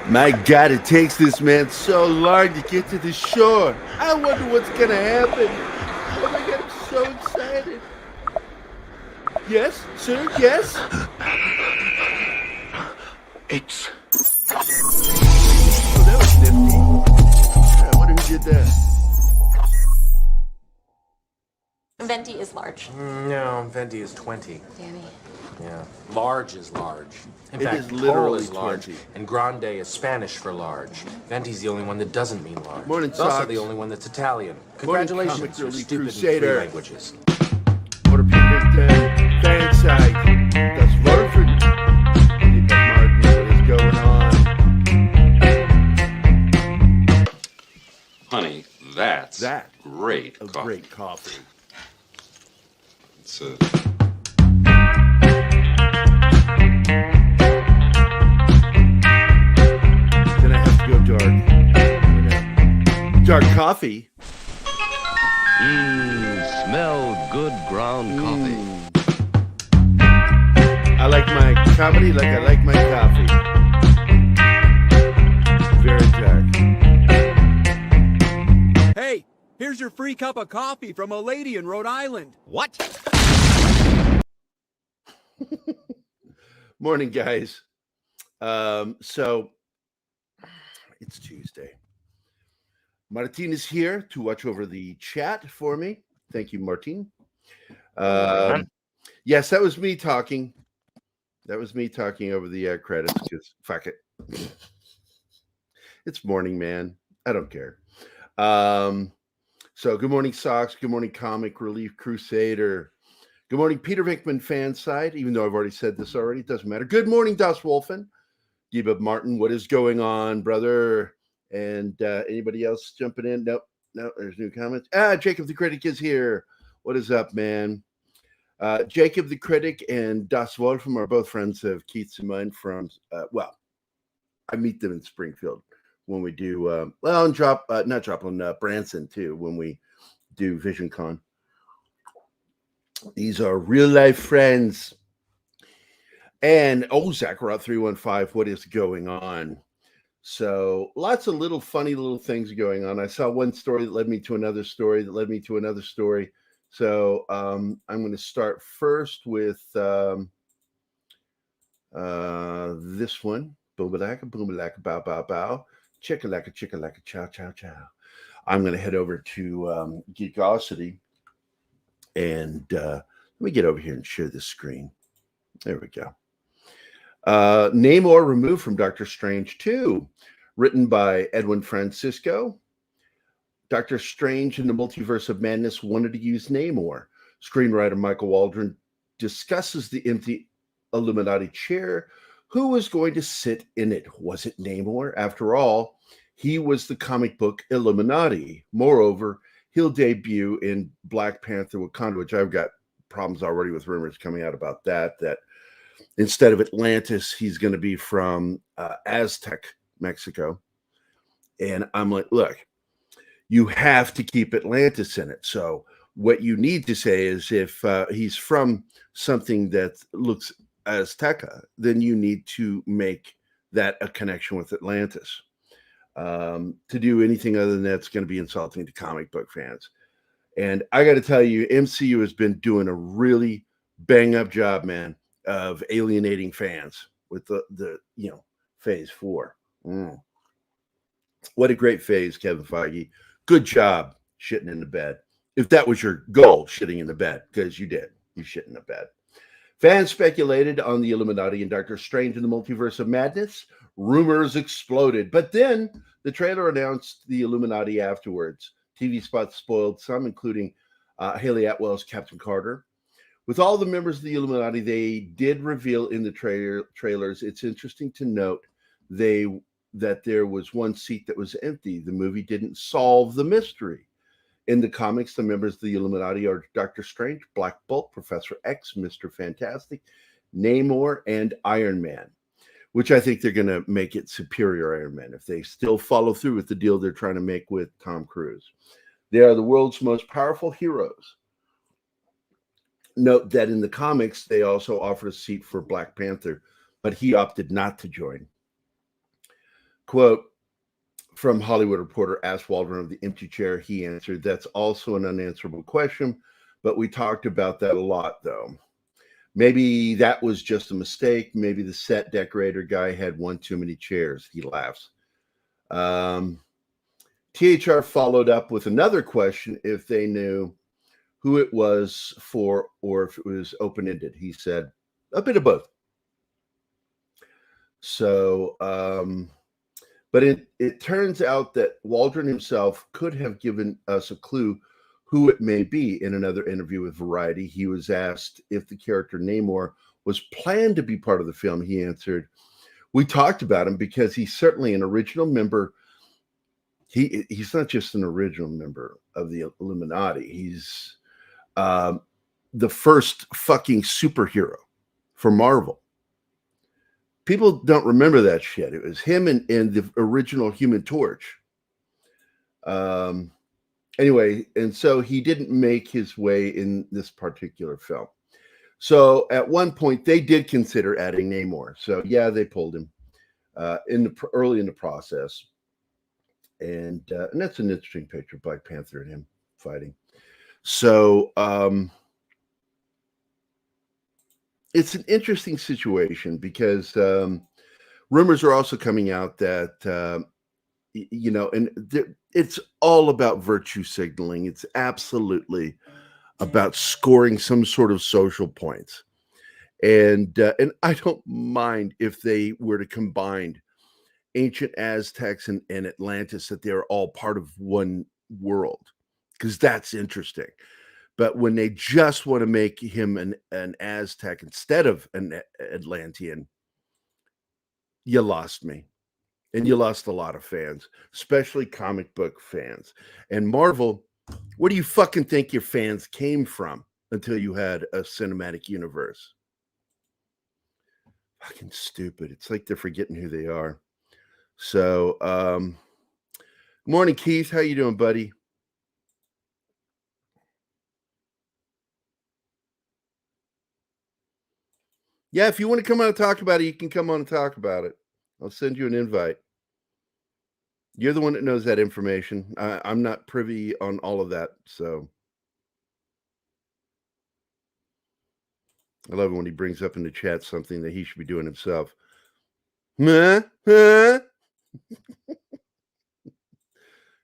My God, it takes this man so long to get to the shore. I wonder what's gonna happen. Oh my God, I'm so excited. Yes, sir, yes? It's Oh, that was nifty. I wonder who did that. Venti is large. No, Venti is 20. Danny. Yeah. Large is large. In It fact, is tall literally is large. 20. And grande is Spanish for large. Venti's the only one that doesn't mean large. Morning, It's also Socks. the only one that's Italian. Morning, Congratulations, Comic you're Relief stupid in Crusader. 3 languages. What a perfect fan site. That's Rutherford. Deepak Martin, what is going on? Honey, that's That great a coffee. great coffee. It's Then I have to go dark. Dark coffee. Smell good ground coffee. I like my comedy like I like my coffee. Very dark. Hey, here's your free cup of coffee from a lady in Rhode Island. What? Morning, guys. So it's Tuesday. Martin is here to watch over the chat for me. Thank you, Martin. Yes, that was me talking. That was me talking over the credits because fuck it. It's morning, man. I don't care. So good morning, Socks. Good morning, Comic Relief Crusader. Good morning, Peter Vickman fan side. Even though I've already said this already, it doesn't matter. Good morning, Das Wolfen. Debub Martin, what is going on, brother? And anybody else jumping in? Nope. No, there's new comments. Jacob the Critic is here. What is up, man? Jacob the Critic and Das Wolfen are both friends of Keith's and mine from, I meet them in Springfield when we do, and Branson too, when we do Vision Con. These are real life friends. And Zachariah 315, what is going on? So lots of little funny little things going on. I saw one story that led me to another story that led me to another story. So I'm going to start first with this one. Boomalaka, bow, bow, bow. Chickalaka, chow, chow, chow. I'm going to head over to Geekosity. And let me get over here and share this screen. There we go. Namor Removed from Doctor Strange 2, written by Edwin Francisco. Doctor Strange in the Multiverse of Madness wanted to use Namor. Screenwriter Michael Waldron discusses the empty Illuminati chair. Who was going to sit in it? Was it Namor? After all, he was the comic book Illuminati. Moreover, he'll debut in Black Panther Wakanda, which I've got problems already with rumors coming out about that instead of Atlantis, he's going to be from Aztec, Mexico. And I'm like, look, you have to keep Atlantis in it. So what you need to say is if he's from something that looks Azteca, then you need to make that a connection with Atlantis. To do anything other than that's going to be insulting to comic book fans. And I got to tell you, MCU has been doing a really bang up job, man, of alienating fans with the phase 4. What a great phase, Kevin Feige. Good job shitting in the bed. If that was your goal, shitting in the bed, because you did. You shit in the bed. Fans speculated on the Illuminati and Doctor Strange in the Multiverse of Madness. Rumors exploded. But then the trailer announced the Illuminati afterwards. TV spots spoiled some, including Haley Atwell's Captain Carter. With all the members of the Illuminati, they did reveal in the trailers. It's interesting to note that there was one seat that was empty. The movie didn't solve the mystery. In the comics, the members of the Illuminati are Doctor Strange, Black Bolt, Professor X, Mr. Fantastic, Namor, and Iron Man, which I think they're going to make it superior Iron Man if they still follow through with the deal they're trying to make with Tom Cruise. They are the world's most powerful heroes. Note that in the comics, they also offered a seat for Black Panther, but he opted not to join. Quote from Hollywood Reporter asked Waldron of the empty chair. He answered, "That's also an unanswerable question, but we talked about that a lot, though. Maybe that was just a mistake. Maybe the set decorator guy had one too many chairs." He laughs. THR followed up with another question if they knew who it was for or if it was open-ended. He said, "A bit of both." So, but it turns out that Waldron himself could have given us a clue who it may be. In another interview with Variety, he was asked if the character Namor was planned to be part of the film. He answered, "We talked about him because he's certainly an original member. He's not just an original member of the Illuminati. He's the first fucking superhero for Marvel. People don't remember that shit. It was him and the original Human Torch. Anyway, and so he didn't make his way in this particular film. So at one point, they did consider adding Namor. So yeah, they pulled him early in the process. And that's an interesting picture, Black Panther and him fighting. So it's an interesting situation because rumors are also coming out that, it's all about virtue signaling. It's absolutely about scoring some sort of social points. And I don't mind if they were to combine ancient Aztecs and Atlantis, that they're all part of one world, because that's interesting. But when they just want to make him an Aztec instead of an Atlantean, you lost me. And you lost a lot of fans, especially comic book fans. And Marvel, where do you fucking think your fans came from until you had a cinematic universe? Fucking stupid. It's like they're forgetting who they are. So, morning, Keith. How you doing, buddy? Yeah, if you want to come on and talk about it, you can come on and talk about it. I'll send you an invite. You're the one that knows that information. I'm not privy on all of that, so I love it when he brings up in the chat something that he should be doing himself. There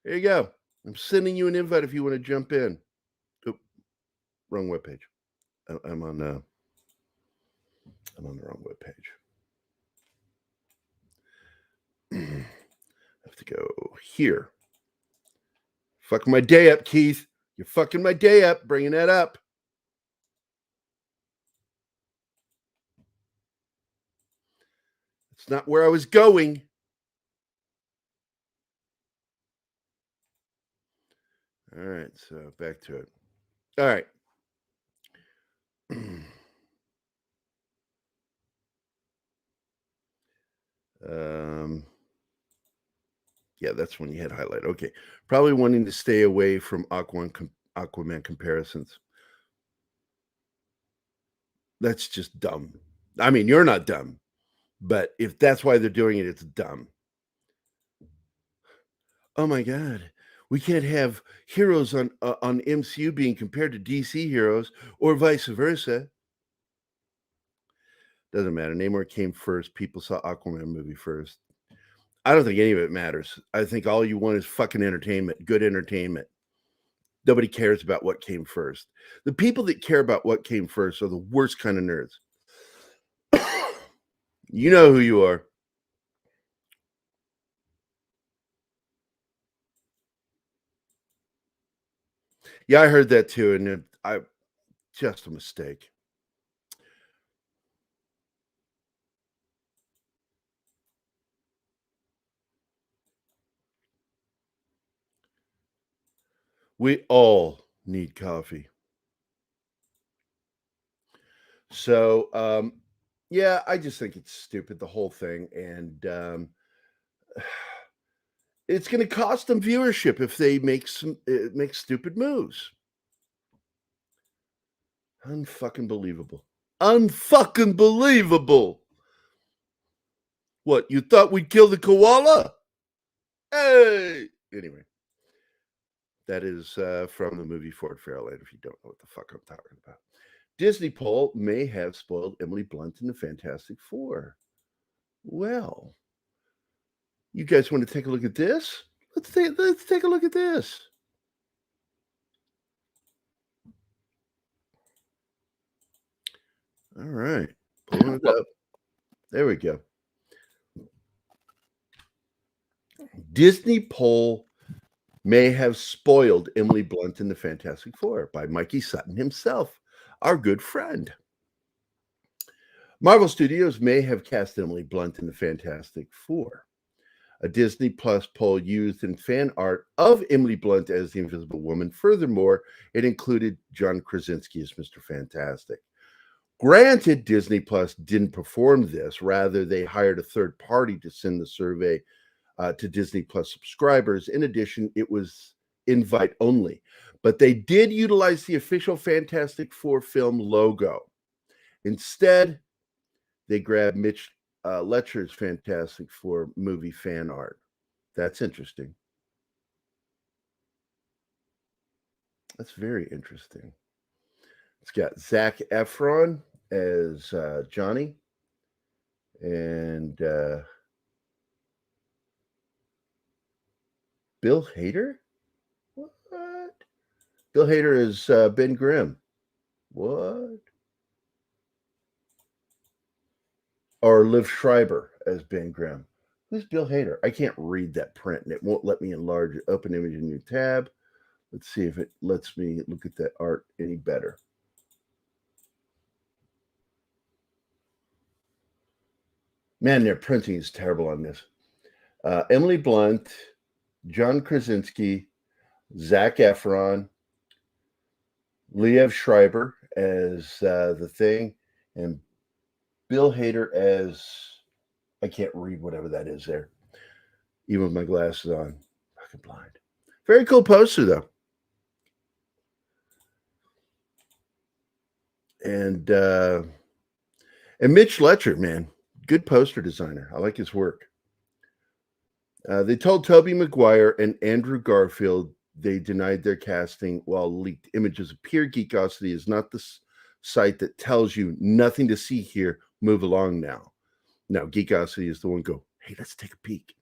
you go. I'm sending you an invite if you want to jump in. Oop, wrong webpage. I'm on the wrong webpage. I have to go here. Fucking my day up, Keith. You're fucking my day up, bringing that up. It's not where I was going. All right, so back to it. All right. Yeah, that's when you had highlight. Okay. Probably wanting to stay away from Aquaman comparisons. That's just dumb. I mean, you're not dumb, but if that's why they're doing it, it's dumb. Oh my God. We can't have heroes on MCU being compared to DC heroes or vice versa. Doesn't matter. Namor came first. People saw Aquaman movie first. I don't think any of it matters. I think all you want is fucking entertainment, good entertainment. Nobody cares about what came first. The people that care about what came first are the worst kind of nerds. You know who you are. Yeah, I heard that too, and just a mistake. We all need coffee. So, yeah, I just think it's stupid, the whole thing, and it's going to cost them viewership if they make stupid moves. Unfucking believable. Unfucking believable. What, you thought we'd kill the koala? Hey! Anyway, that is from the movie Fort Fairland, if you don't know what the fuck I'm talking about. Disney poll may have spoiled Emily Blunt in the Fantastic Four. Well, you guys want to take a look at this? Let's take a look at this. All right. Pulling it up. There we go. Disney poll may have spoiled Emily Blunt in the Fantastic Four by Mikey Sutton himself, our good friend. Marvel Studios may have cast Emily Blunt in the Fantastic Four. A Disney Plus poll used in fan art of Emily Blunt as the Invisible Woman. Furthermore, it included John Krasinski as Mr. Fantastic. Granted, Disney Plus didn't perform this. Rather, they hired a third party to send the survey to Disney Plus subscribers. In addition, it was invite only. But they did utilize the official Fantastic Four film logo. Instead, they grabbed Mitch Letcher's Fantastic Four movie fan art. That's interesting. That's very interesting. It's got Zac Efron as Johnny and Bill Hader? What? Bill Hader is Ben Grimm. What? Or Liv Schreiber as Ben Grimm. Who's Bill Hader? I can't read that print, and it won't let me enlarge it. Open image in new tab. Let's see if it lets me look at that art any better. Man, their printing is terrible on this. Emily Blunt, John Krasinski, Zac Efron, Liev Schreiber as the Thing, and Bill Hader as, I can't read whatever that is there, even with my glasses on. Fucking blind. Very cool poster, though. And Mitch Letcher, man, good poster designer. I like his work. They told Tobey Maguire and Andrew Garfield they denied their casting while leaked images appear. Geekosity is not the site that tells you nothing to see here. Move along now. Now, Geekosity is the one go, hey, let's take a peek.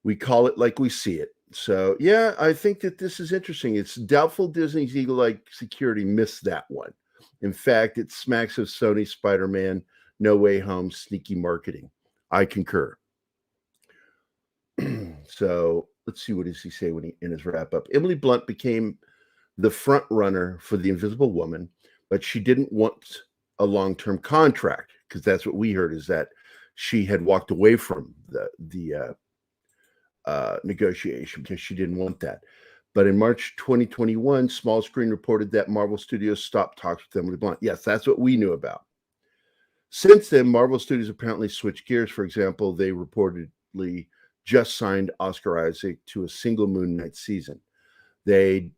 We call it like we see it. So, yeah, I think that this is interesting. It's doubtful Disney's eagle-like security missed that one. In fact, it smacks of Sony Spider-Man, No Way Home, sneaky marketing. I concur. So let's see, what does he say in his wrap-up? Emily Blunt became the front runner for the Invisible Woman, but she didn't want a long-term contract, because that's what we heard, is that she had walked away from the negotiation because she didn't want that. But in March 2021, Small Screen reported that Marvel Studios stopped talks with Emily Blunt. Yes, that's what we knew about. Since then, Marvel Studios apparently switched gears. For example, they reportedly just signed Oscar Isaac to a single Moon Knight season. They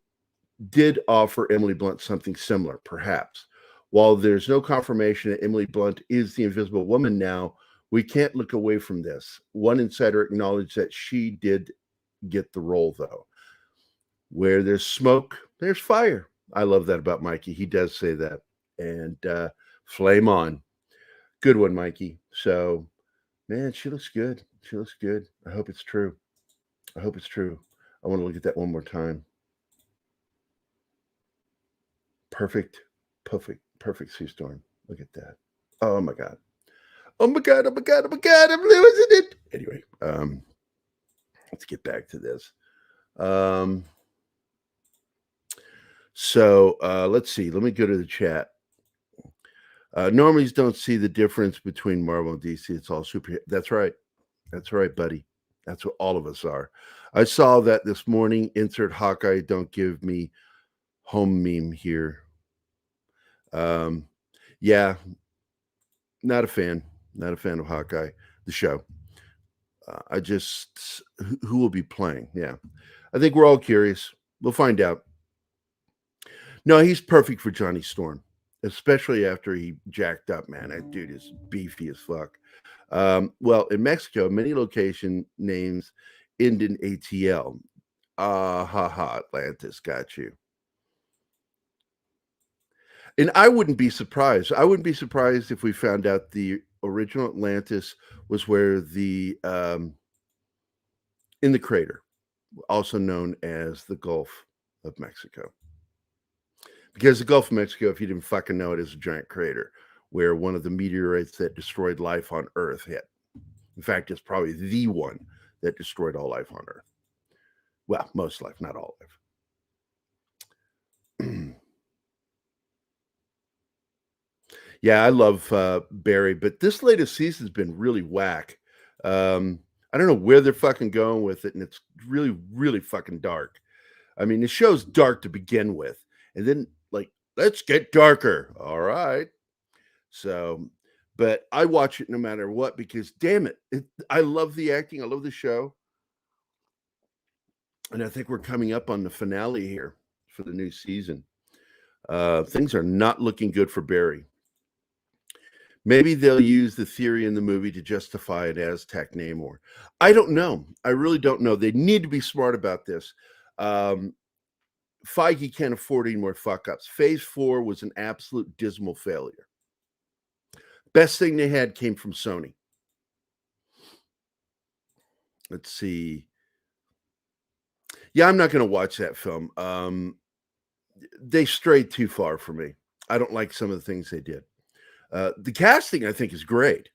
did offer Emily Blunt something similar, perhaps. While there's no confirmation that Emily Blunt is the Invisible Woman now, we can't look away from this. One insider acknowledged that she did get the role, though. Where there's smoke, there's fire. I love that about Mikey. He does say that. And flame on. Good one, Mikey. So, man, she looks good. She looks good. I hope it's true. I hope it's true. I want to look at that one more time. Perfect Sue Storm. Look at that. Oh my God. Oh my God. I'm losing it. Anyway, let's get back to this. So let's see. Let me go to the chat. Normies don't see the difference between Marvel and DC. It's all super. That's right. That's right, buddy. That's what all of us are. I saw that this morning. Insert Hawkeye, don't give me home meme here. Yeah, not a fan of Hawkeye, the show. I just, who will be playing? Yeah, I think we're all curious. We'll find out. No, he's perfect for Johnny Storm. especially after he jacked up, man. That dude is beefy as fuck. Well, in Mexico, many location names end in ATL. Ah, ha, ha, Atlantis, got you. And I wouldn't be surprised. I wouldn't be surprised if we found out the original Atlantis was where in the crater, also known as the Gulf of Mexico. Because the Gulf of Mexico, if you didn't fucking know it, is a giant crater where one of the meteorites that destroyed life on Earth hit. In fact, it's probably the one that destroyed all life on Earth. Well, most life, not all life. Yeah, I love Barry, but this latest season's been really whack. I don't know where they're fucking going with it, and it's really, really fucking dark. I mean, the show's dark to begin with, and then like, let's get darker. All right. So, but I watch it no matter what because, damn it, I love the acting. I love the show, and I think we're coming up on the finale here for the new season. Things are not looking good for Barry. Maybe they'll use the theory in the movie to justify an Aztec Namor. I don't know. I really don't know. They need to be smart about this. Feige can't afford any more fuck ups. Phase 4 was an absolute dismal failure. Best thing they had came from Sony. Let's see. Yeah, I'm not going to watch that film. They strayed too far for me. I don't like some of the things they did. The casting, I think, is great.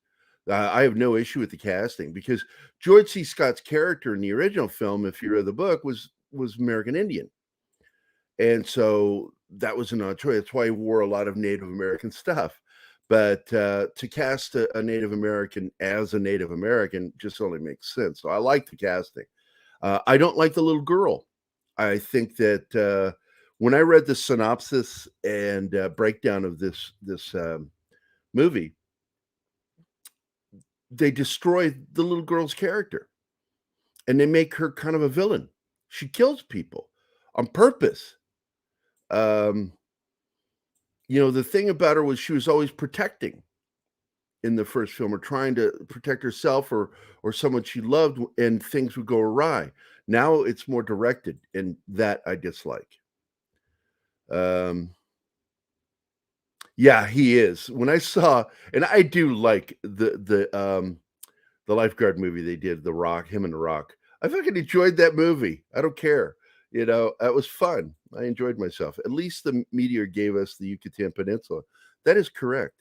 I have no issue with the casting because George C. Scott's character in the original film, if you read the book, was American Indian. And so that was an odd choice. That's why he wore a lot of Native American stuff. But to cast a Native American as a Native American just only makes sense. So I like the casting. I don't like the little girl. I think that when I read the synopsis and breakdown of this movie, they destroy the little girl's character and they make her kind of a villain. She kills people on purpose. The thing about her was she was always protecting in the first film, or trying to protect herself or someone she loved, and things would go awry. Now it's more directed, and that I dislike. Yeah, he is. When I saw, and I do like the lifeguard movie they did, The Rock, him and The Rock. I fucking enjoyed that movie. I don't care. That was fun. I enjoyed myself. At least the meteor gave us the Yucatan Peninsula. That is correct.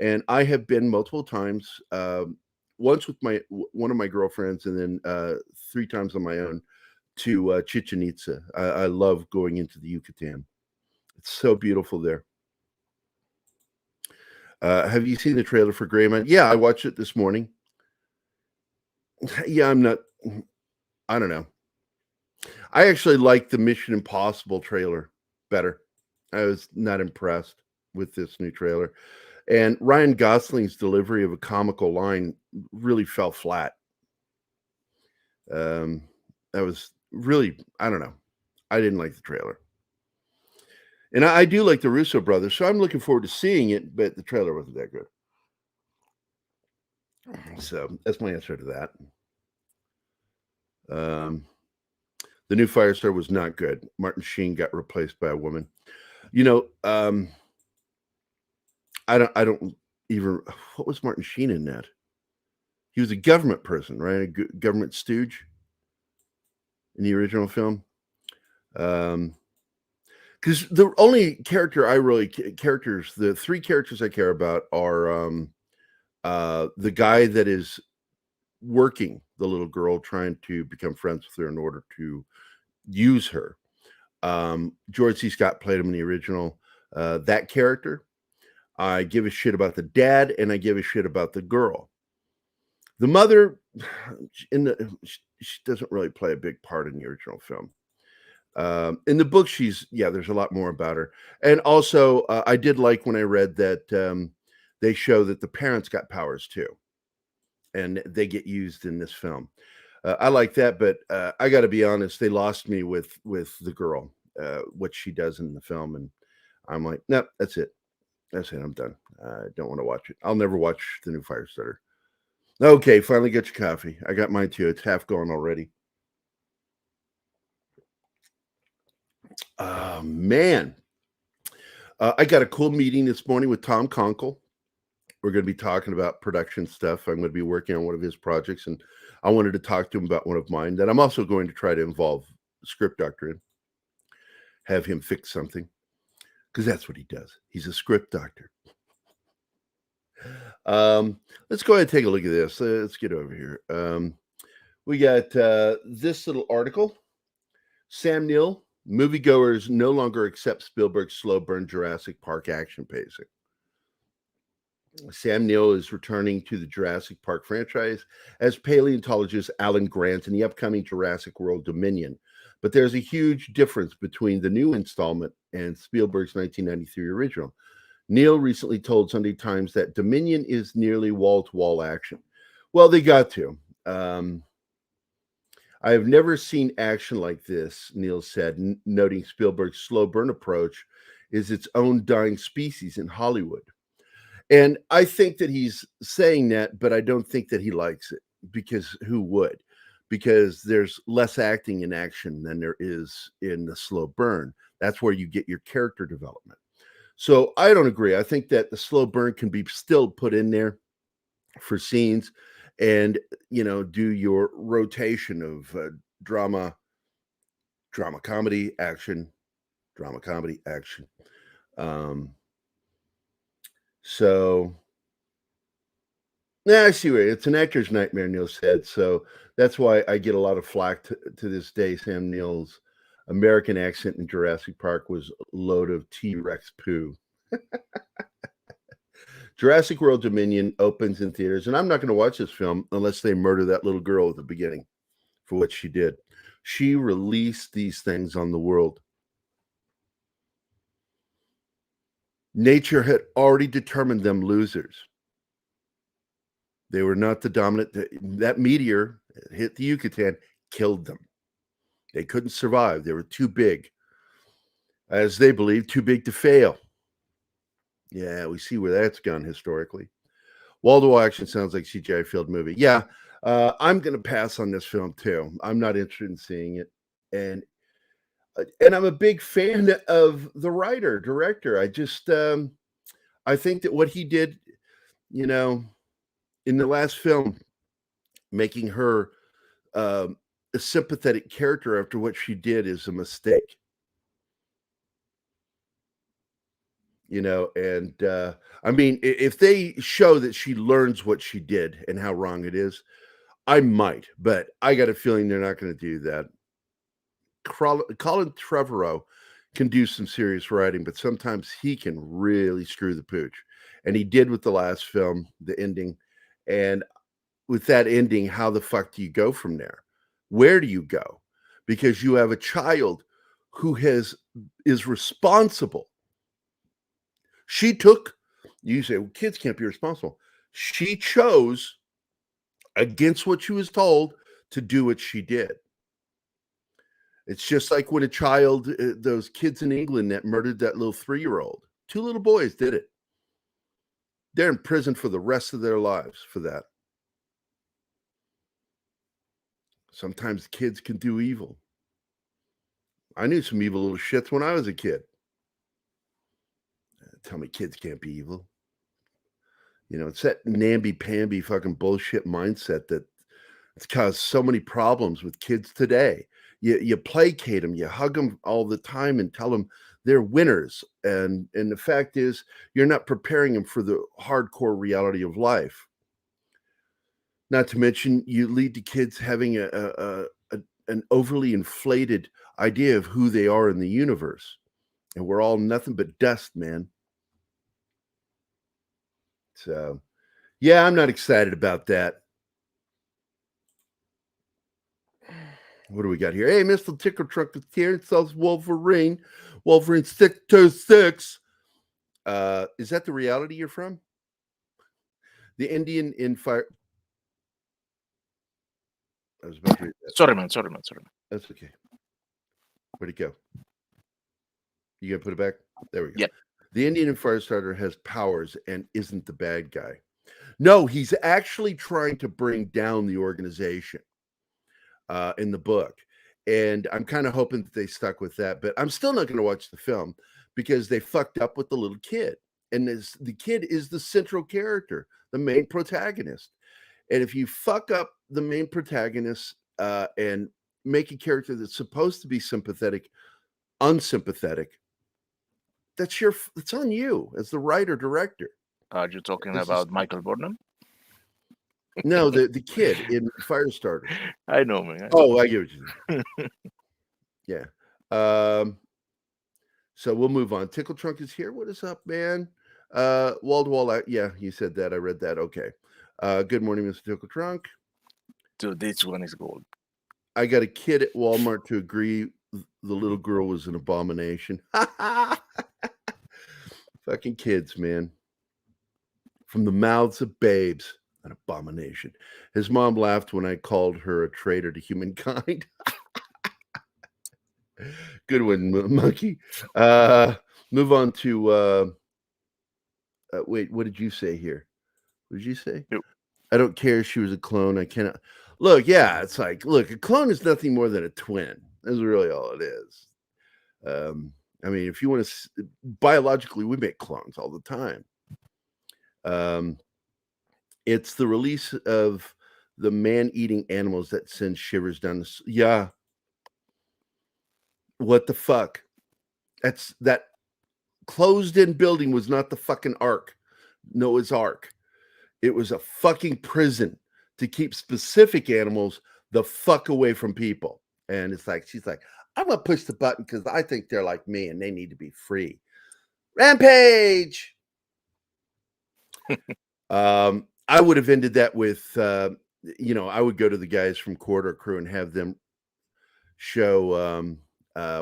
And I have been multiple times, once with one of my girlfriends, and then 3 times on my own to Chichen Itza. I love going into the Yucatan. It's so beautiful there. Have you seen the trailer for Gray Man? Yeah, I watched it this morning. Yeah, I don't know. I actually like the Mission Impossible trailer better. I was not impressed with this new trailer. And Ryan Gosling's delivery of a comical line really fell flat. That was really, I don't know. I didn't like the trailer. And I do like the Russo brothers, so I'm looking forward to seeing it, but the trailer wasn't that good. So that's my answer to that. The new Firestar was not good. Martin Sheen got replaced by a woman. I don't even, what was Martin Sheen in that? He was a government person, right? A government stooge in the original film. Because the only character the 3 characters I care about are the guy that is working the little girl, trying to become friends with her in order to use her. George C. Scott played him in the original. That character, I give a shit about the dad, and I give a shit about the girl. The mother, she doesn't really play a big part in the original film. In the book, there's a lot more about her. And also, I did like when I read that they show that the parents got powers too, and they get used in this film. I like that, but I got to be honest, they lost me with the girl, what she does in the film, and I'm like, nope, that's it. That's it. I'm done. I don't want to watch it. I'll never watch the new Firestarter. Okay, finally get your coffee. I got mine too. It's half gone already. Oh, man. I got a cool meeting this morning with Tom Conkle. We're going to be talking about production stuff. I'm going to be working on one of his projects, and I wanted to talk to him about one of mine that I'm also going to try to involve script doctor in, have him fix something, because that's what he does. He's a script doctor. Let's go ahead and take a look at this. Let's get over here. We got this little article. Sam Neill, moviegoers no longer accept Spielberg's slow burn Jurassic Park action pacing. Sam Neill is returning to the Jurassic Park franchise as paleontologist Alan Grant in the upcoming Jurassic World Dominion. But there's a huge difference between the new installment and Spielberg's 1993 original. Neill recently told Sunday Times that Dominion is nearly wall-to-wall action. Well, they got to. I have never seen action like this, Neill said, noting Spielberg's slow burn approach is its own dying species in Hollywood. And I think that he's saying that, but I don't think that he likes it, because who would? Because there's less acting in action than there is in the slow burn. That's where you get your character development. So I don't agree. I think that the slow burn can be still put in there for scenes and, do your rotation of drama, comedy, action, drama, comedy, action. So, I see where it's an actor's nightmare, Neil said. So that's why I get a lot of flack to this day. Sam Neill's American accent in Jurassic Park was a load of T-Rex poo. Jurassic World Dominion opens in theaters, and I'm not going to watch this film unless they murder that little girl at the beginning for what she did. She released these things on the world. Nature had already determined them losers. They were not the dominant. That meteor hit the Yucatan, killed them. They couldn't survive. They were too big. As they believed, too big to fail. Yeah, we see where that's gone historically. Wall-to-wall action sounds like CGI filled movie. Yeah, I'm going to pass on this film too. I'm not interested in seeing it. And I'm a big fan of the writer, director. I think that what he did, in the last film, making her a sympathetic character after what she did is a mistake. And I mean, if they show that she learns what she did and how wrong it is, I might, but I got a feeling they're not going to do that. Colin Trevorrow can do some serious writing, but sometimes he can really screw the pooch. And he did with the last film, the ending. And with that ending, how the fuck do you go from there? Where do you go? Because you have a child who is responsible. You say, well, kids can't be responsible. She chose, against what she was told, to do what she did. It's just like when a child, those kids in England that murdered that little 3-year-old, 2 little boys did it. They're in prison for the rest of their lives for that. Sometimes kids can do evil. I knew some evil little shits when I was a kid. Tell me kids can't be evil. It's that namby-pamby fucking bullshit mindset that it's caused so many problems with kids today. You placate them, you hug them all the time and tell them they're winners. And the fact is, you're not preparing them for the hardcore reality of life. Not to mention, you lead to kids having an overly inflated idea of who they are in the universe. And we're all nothing but dust, man. So, yeah, I'm not excited about that. What do we got here? Hey, Mr. Ticker Truck is here. It sells Wolverine. Wolverine 626. Is that the reality you're from? The Indian in fire. I was about to read that. Sorry, man. That's okay. Where'd it go? You gonna put it back? There we go. Yep. The Indian Firestarter has powers and isn't the bad guy. No, he's actually trying to bring down the organization in the book. And I'm kind of hoping that they stuck with that. But I'm still not going to watch the film because they fucked up with the little kid. And the kid is the central character, the main protagonist. And if you fuck up the main protagonist and make a character that's supposed to be sympathetic, unsympathetic, it's on you as the writer director. Are you talking This is- about Michael Burnham? No, the kid in Firestarter. I know, man. Oh, I get what you mean. Yeah. So we'll move on. Tickle Trunk is here. What is up, man? Wall to wall. Yeah, you said that. I read that. Okay. Good morning, Mr. Tickle Trunk. Dude, this one is gold. I got a kid at Walmart to agree the little girl was an abomination. Fucking kids, man. From the mouths of babes, an abomination. His mom laughed when I called her a traitor to humankind. Good one, monkey. Move on to wait, what did you say here? What did you say? Nope. I don't care if she was a clone. I cannot look, yeah, it's like, look, a clone is nothing more than a twin. That's really all it is. I mean, if you want to biologically, we make clones all the time. It's the release of the man-eating animals that sends shivers down the yeah. What the fuck? That closed-in building was not the fucking Ark. Noah's Ark. It was a fucking prison to keep specific animals the fuck away from people. And it's like, she's like, I'm gonna push the button because I think they're like me and they need to be free. Rampage. I would have ended that with I would go to the guys from Corridor Crew and have them show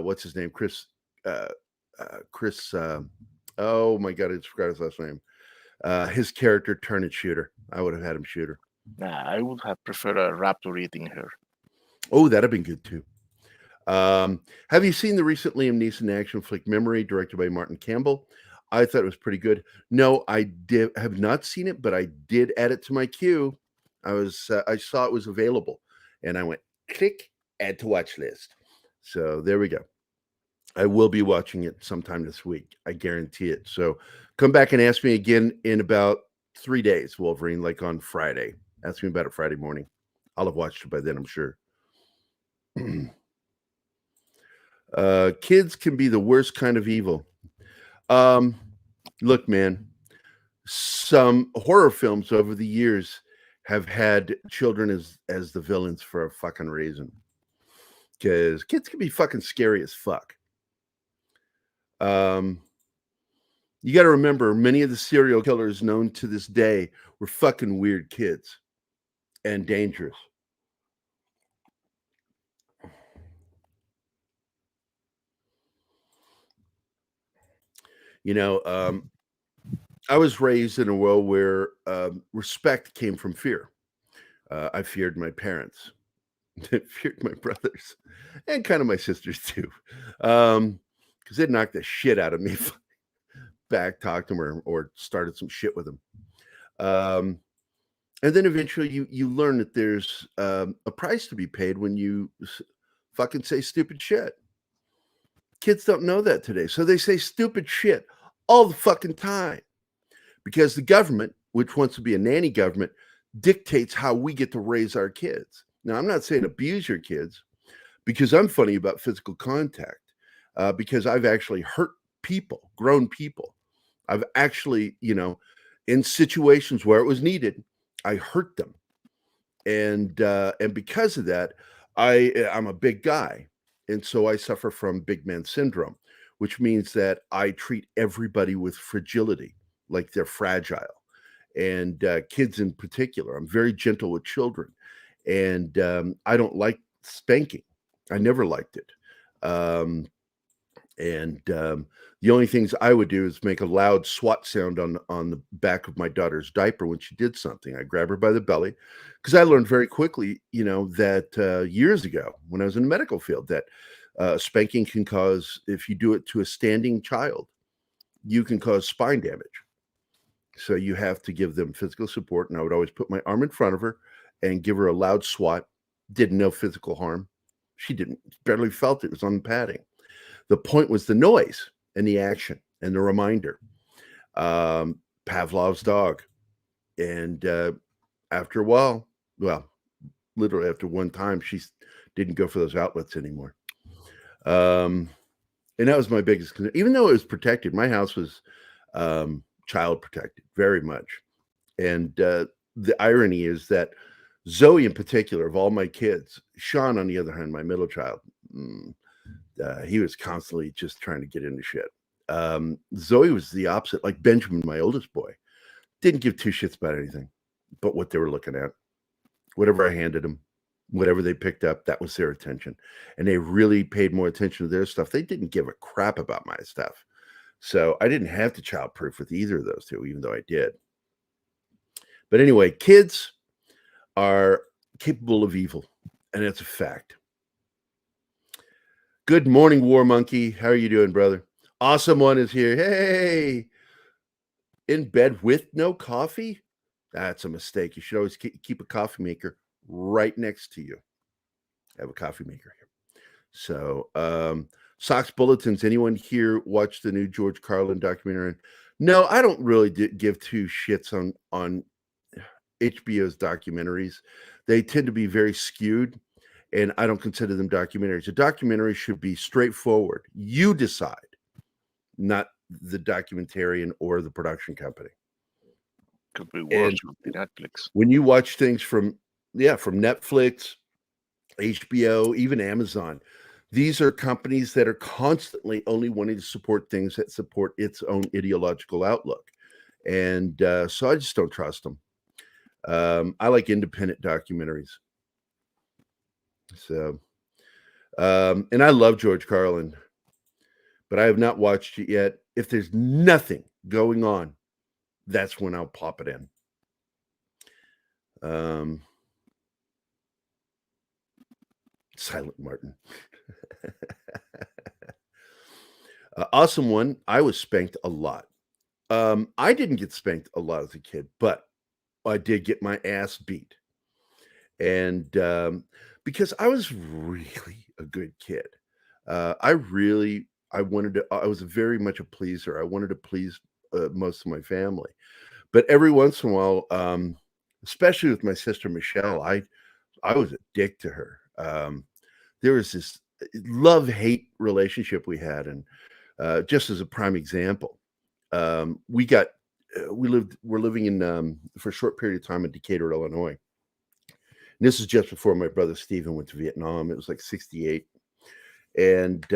what's his name? Chris oh my god, I just forgot his last name. His character turn and shooter. I would have had him shoot her. Nah, I would have preferred a raptor eating her. Oh, that'd have been good too. Have you seen the recent Liam Neeson action flick Memory, directed by Martin Campbell? I thought it was pretty good. No, I have not seen it, but I did add it to my queue. I saw it was available, and I went click, add to watch list. So there we go. I will be watching it sometime this week. I guarantee it. So come back and ask me again in about 3 days, Wolverine, like on Friday. Ask me about it Friday morning. I'll have watched it by then, I'm sure. Kids can be the worst kind of evil. Look, man, some horror films over the years have had children as the villains for a fucking reason. Because kids can be fucking scary as fuck. You got to remember, many of the serial killers known to this day were fucking weird kids and dangerous. I was raised in a world where respect came from fear. I feared my parents, feared my brothers, and kind of my sisters too, because they'd knock the shit out of me if I back talked them or started some shit with them. And then eventually you learn that there's a price to be paid when you fucking say stupid shit. Kids don't know that today, so they say stupid shit all the fucking time because the government, which wants to be a nanny government, dictates how we get to raise our kids. Now, I'm not saying abuse your kids because I'm funny about physical contact because I've actually hurt people, grown people. I've actually, in situations where it was needed, I hurt them. And because of that, I'm a big guy. And so I suffer from big man syndrome, which means that I treat everybody with fragility, like they're fragile. And kids in particular, I'm very gentle with children. And I don't like spanking. I never liked it. The only things I would do is make a loud swat sound on the back of my daughter's diaper when she did something. I grab her by the belly because I learned very quickly, that years ago when I was in the medical field that spanking can cause, if you do it to a standing child, you can cause spine damage. So you have to give them physical support. And I would always put my arm in front of her and give her a loud swat. Did no physical harm. She didn't, barely felt it. It was on padding. The point was the noise and the action and the reminder. Pavlov's dog. And after a while, well, literally after one time, she didn't go for those outlets anymore. And that was my biggest concern. Even though it was protected, my house was child protected very much. And the irony is that Zoe in particular, of all my kids, Sean, on the other hand, my middle child, he was constantly just trying to get into shit. Zoe was the opposite. Like Benjamin, my oldest boy, didn't give two shits about anything but what they were looking at. Whatever I handed them, whatever they picked up, that was their attention. And they really paid more attention to their stuff. They didn't give a crap about my stuff. So I didn't have to childproof with either of those two, even though I did. But anyway, kids are capable of evil, and it's a fact. Good morning, War Monkey. How are you doing, brother? Awesome One is here. Hey, in bed with no coffee? That's a mistake. You should always keep a coffee maker right next to you. I have a coffee maker here. So, Sox Bulletins, anyone here watch the new George Carlin documentary? No, I don't really give two shits on HBO's documentaries. They tend to be very skewed, and I don't consider them documentaries. A documentary should be straightforward. You decide, not the documentarian or the production company. Could be worse with Netflix. When you watch things from Netflix, HBO, even Amazon, these are companies that are constantly only wanting to support things that support its own ideological outlook. And so I just don't trust them. I like independent documentaries. So, and I love George Carlin, but I have not watched it yet. If there's nothing going on, that's when I'll pop it in. Silent Martin. Awesome One. I was spanked a lot. I didn't get spanked a lot as a kid, but I did get my ass beat. And because I was really a good kid. I was very much a pleaser. I wanted to please most of my family. But every once in a while, especially with my sister Michelle, I was a dick to her. There was this love-hate relationship we had, and just as a prime example, we're living in for a short period of time in Decatur, Illinois. And this is just before my brother Stephen went to Vietnam. It was like 1968, and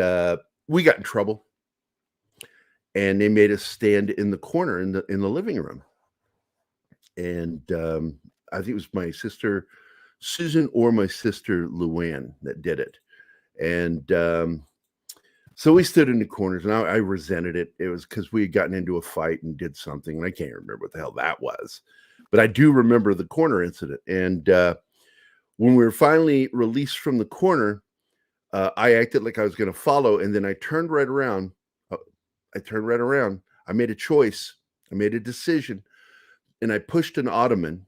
we got in trouble, and they made us stand in the corner in the living room. And I think it was my sister Susan or my sister Luann that did it. And so we stood in the corners, and I resented it. It was because we had gotten into a fight and did something, and I can't remember what the hell that was. But I do remember the corner incident. And when we were finally released from the corner, I acted like I was going to follow, and then I turned right around. I made a choice. I made a decision, and I pushed an ottoman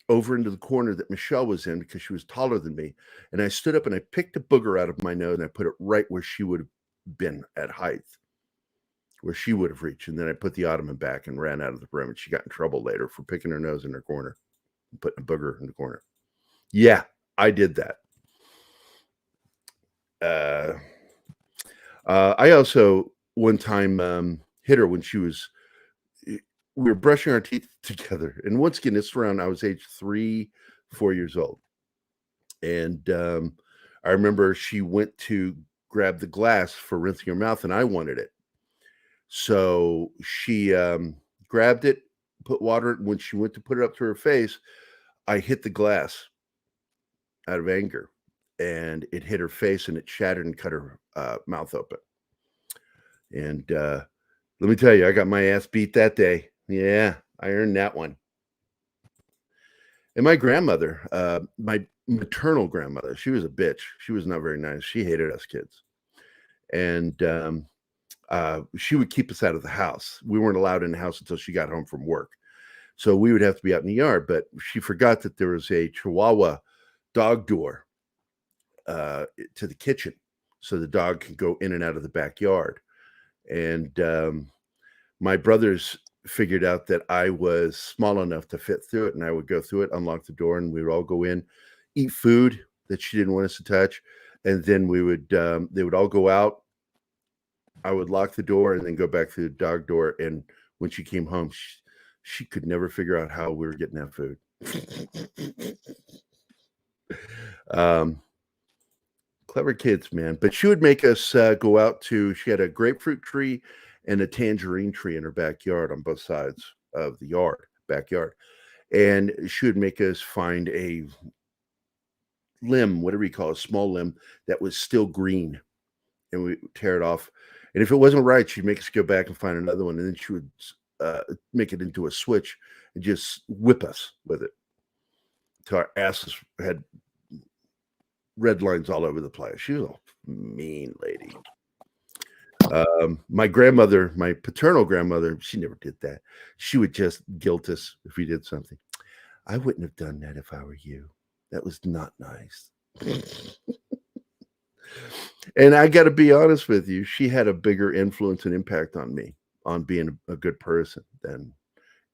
over into the corner that Michelle was in because she was taller than me. And I stood up and I picked a booger out of my nose and I put it right where she would have been at height, where she would have reached. And then I put the ottoman back and ran out of the room. And she got in trouble later for picking her nose in her corner and putting a booger in the corner. Yeah, I did that. I also one time hit her when we were brushing our teeth together. And once again, this round, I was age 3-4 years old. And I remember she went to grab the glass for rinsing her mouth, and I wanted it. So she grabbed it, put water. When she went to put it up to her face, I hit the glass out of anger, and it hit her face, and it shattered and cut her mouth open. And let me tell you, I got my ass beat that day. Yeah, I earned that one. And my grandmother, my maternal grandmother, she was a bitch. She was not very nice. She hated us kids. And she would keep us out of the house. We weren't allowed in the house until she got home from work. So we would have to be out in the yard, but she forgot that there was a Chihuahua dog door to the kitchen, so the dog can go in and out of the backyard. And my brothers figured out that I was small enough to fit through it, and I would go through it, unlock the door, and we would all go in, eat food that she didn't want us to touch, and then we would they would all go out. I would lock the door and then go back through the dog door. And when she came home, she could never figure out how we were getting that food. Clever kids, man. But she would make us go out to, she had a grapefruit tree and a tangerine tree in her backyard on both sides of the backyard. And she would make us find a limb, whatever you call it, a small limb that was still green. And we would tear it off. And if it wasn't right, she'd make us go back and find another one. And then she would make it into a switch and just whip us with it till our asses had red lines all over the place. She was a mean lady. My grandmother, my paternal grandmother, she never did that. She would just guilt us if we did something. I wouldn't have done that if I were you. That was not nice. And I got to be honest with you, she had a bigger influence and impact on me on being a good person than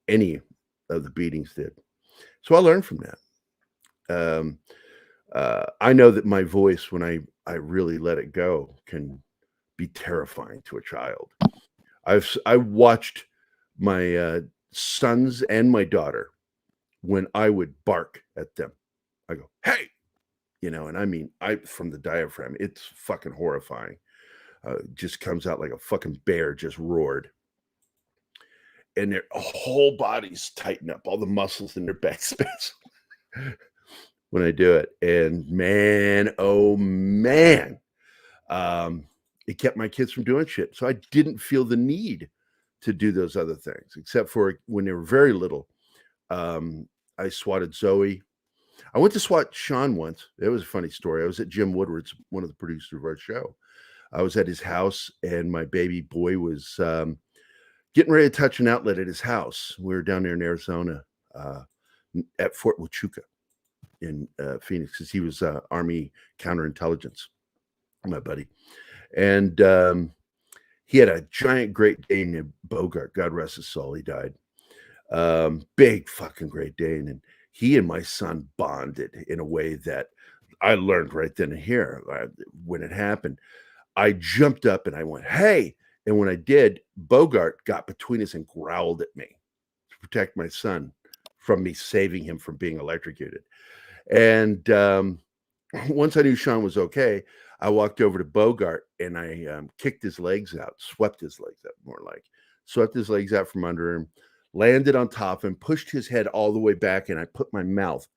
any of the beatings did. So I learned from that. I know that my voice, when I really let it go, can be terrifying to a child. I watched my sons and my daughter when I would bark at them. I go, hey, and I mean, from the diaphragm, it's fucking horrifying. Just comes out like a fucking bear just roared. And their whole bodies tighten up, all the muscles in their back space when I do it. And man, oh man, it kept my kids from doing shit. So I didn't feel the need to do those other things, except for when they were very little. I swatted Zoe. I went to swat Sean once. It was a funny story. I was at Jim Woodward's, one of the producers of our show. I was at his house, and my baby boy was getting ready to touch an outlet at his house. We were down there in Arizona at Fort Huachuca in Phoenix, because he was Army counterintelligence, my buddy. And he had a giant Great Dane named Bogart. God rest his soul. He died. Big fucking Great Dane. And he and my son bonded in a way that I learned right then and here. When it happened, I jumped up and I went, hey. And when I did, Bogart got between us and growled at me to protect my son from me saving him from being electrocuted. And once I knew Sean was okay, I walked over to Bogart and I kicked his legs out, swept his legs out from under him, landed on top and pushed his head all the way back. And I put my mouth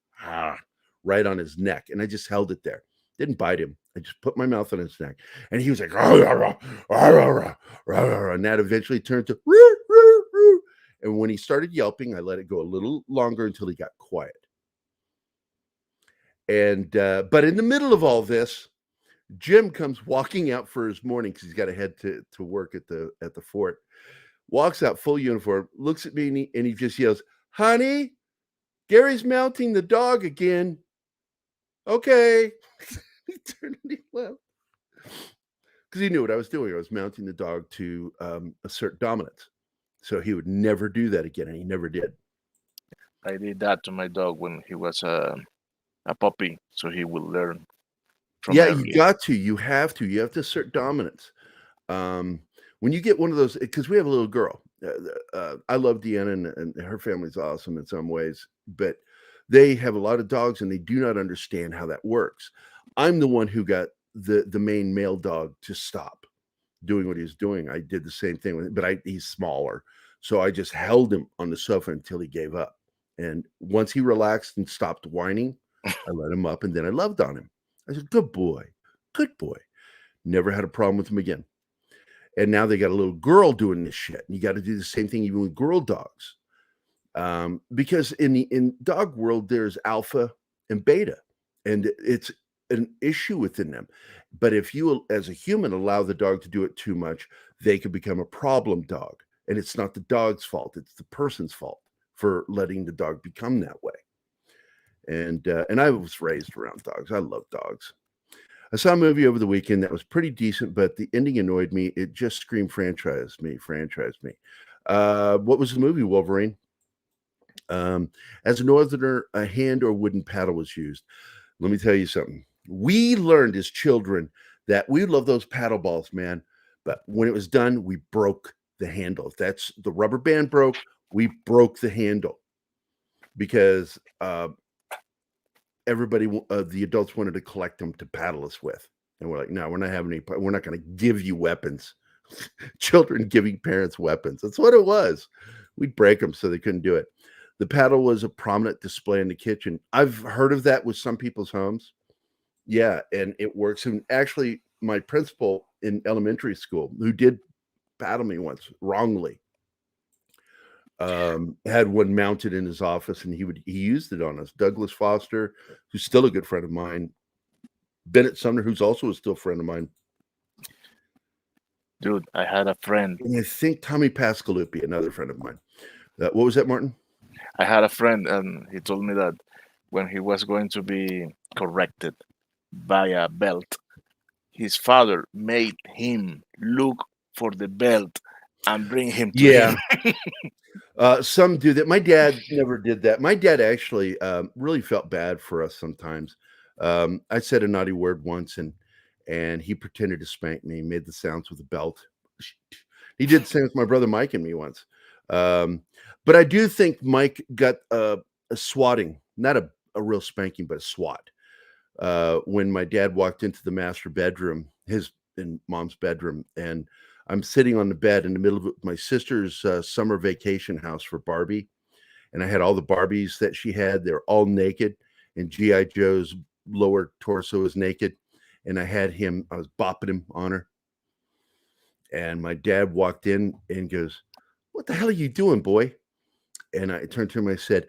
right on his neck. And I just held it there. Didn't bite him. I just put my mouth on his neck. And he was like, rah, rah, rah, rah, rah, rah, and that eventually turned to roo, roo, roo. And when he started yelping, I let it go a little longer until he got quiet. And but in the middle of all this, Jim comes walking out for his morning, because he's got to head to work at the fort. Walks out full uniform, looks at me, and he just yells, honey, Gary's mounting the dog again. Okay. He turned and he left. Because he knew what I was doing. I was mounting the dog to assert dominance. So he would never do that again, and he never did. I did that to my dog when he was a puppy, so he will learn. You got to. You have to. You have to assert dominance. When you get one of those, because we have a little girl. I love Deanna, and her family's awesome in some ways, but they have a lot of dogs, and they do not understand how that works. I'm the one who got the main male dog to stop doing what he was doing. I did the same thing with him, but he's smaller. So I just held him on the sofa until he gave up. And once he relaxed and stopped whining, I let him up, and then I loved on him. I said, good boy. Never had a problem with him again. And now they got a little girl doing this shit. And you got to do the same thing even with girl dogs. Because in dog world, there's alpha and beta. And it's an issue within them. But if you, as a human, allow the dog to do it too much, they could become a problem dog. And it's not the dog's fault; it's the person's fault for letting the dog become that way. And I was raised around dogs. I love dogs. I saw a movie over the weekend that was pretty decent, but the ending annoyed me. It just screamed franchise me, franchise me. What was the movie, Wolverine? As a northerner, a hand or wooden paddle was used. Let me tell you something. We learned as children that we love those paddle balls, man. But when it was done, we broke the handle. If that's the rubber band broke, we broke the handle because everybody, the adults wanted to collect them to paddle us with. And we're like, no, we're not having any, we're not going to give you weapons. Children giving parents weapons. That's what it was. We'd break them so they couldn't do it. The paddle was a prominent display in the kitchen. I've heard of that with some people's homes. Yeah, and it works. And actually, my principal in elementary school, who did paddle me once wrongly, had one mounted in his office, and he used it on us. Douglas Foster, who's still a good friend of mine, Bennett Sumner, who's also a still friend of mine. Dude, I had a friend. And I think Tommy Pascalupi, another friend of mine. What was that, Martin? I had a friend, and he told me that when he was going to be corrected by a belt, his father made him look for the belt and bring him to him. Some do that. My dad never did that. My dad actually really felt bad for us sometimes. I said a naughty word once, and he pretended to spank me. He made the sounds with the belt. He did the same with my brother Mike and me once. But I do think Mike got a swatting, not a real spanking, but a swat. When my dad walked into the master bedroom, his and mom's bedroom, and I'm sitting on the bed in the middle of my sister's summer vacation house for Barbie. And I had all the Barbies that she had. They're all naked, and G.I. Joe's lower torso is naked. And I was bopping him on her. And my dad walked in and goes, "What the hell are you doing, boy?" And I turned to him and I said,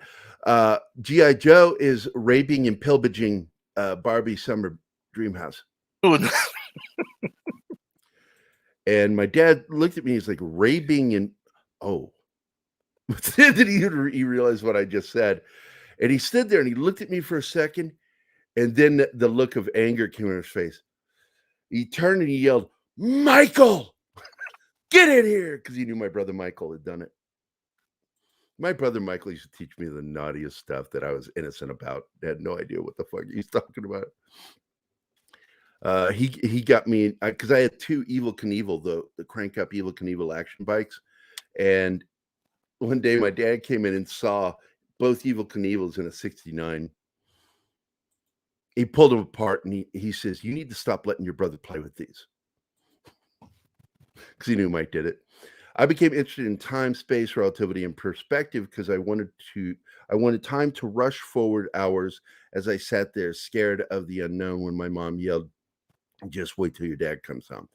G.I. Joe is raping and pillaging Barbie summer dream house. Dude. And my dad looked at me. He's like, raping and then he realized what I just said. And he stood there and he looked at me for a second. And then the look of anger came on his face. He turned and he yelled, "Michael, get in here!" Because he knew my brother Michael had done it. My brother Michael used to teach me the naughtiest stuff that I was innocent about. I had no idea what the fuck he's talking about. He got me because I had two Evel Knievel, the crank up Evel Knievel action bikes. And one day my dad came in and saw both Evel Knievels in a 69. He pulled them apart and he says, "You need to stop letting your brother play with these." Because he knew Mike did it. I became interested in time, space, relativity, and perspective because I wanted time to rush forward hours as I sat there scared of the unknown when my mom yelled, "Just wait till your dad comes home."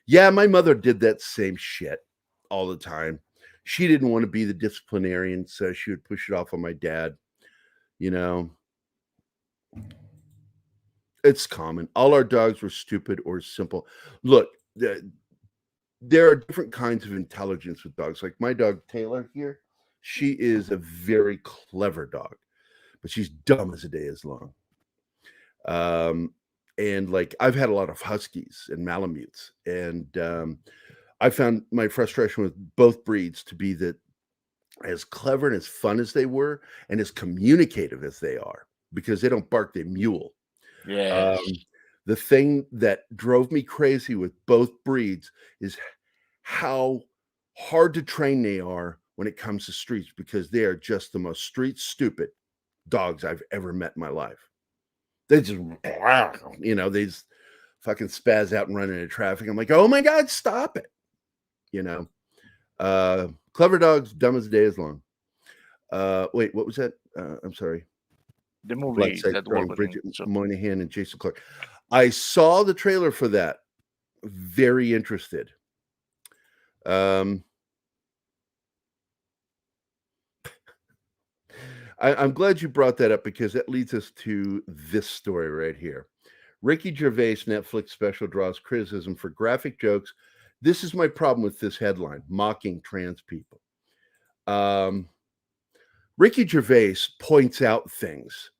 Yeah, my mother did that same shit all the time. She didn't want to be the disciplinarian, so she would push it off on my dad. You know, it's common. All our dogs were stupid or simple. Look, there are different kinds of intelligence with dogs. Like my dog Taylor here, she is a very clever dog, but she's dumb as a day is long. And like I've had a lot of huskies and malamutes, and I found my frustration with both breeds to be that as clever and as fun as they were, and as communicative as they are, because they don't bark, they mule. Yeah. The thing that drove me crazy with both breeds is how hard to train they are when it comes to streets, because they are just the most street stupid dogs I've ever met in my life. They just, they just fucking spaz out and run into traffic. I'm like, oh my God, stop it. Clever dogs, dumb as the day is long. Wait, what was that? I'm sorry. The movie that Bridget Moynihan and Jason Clarke. I saw the trailer for that. Very interested. I'm glad you brought that up because that leads us to this story right here. Ricky Gervais Netflix special draws criticism for graphic jokes. This is my problem with this headline, mocking trans people. Ricky Gervais points out things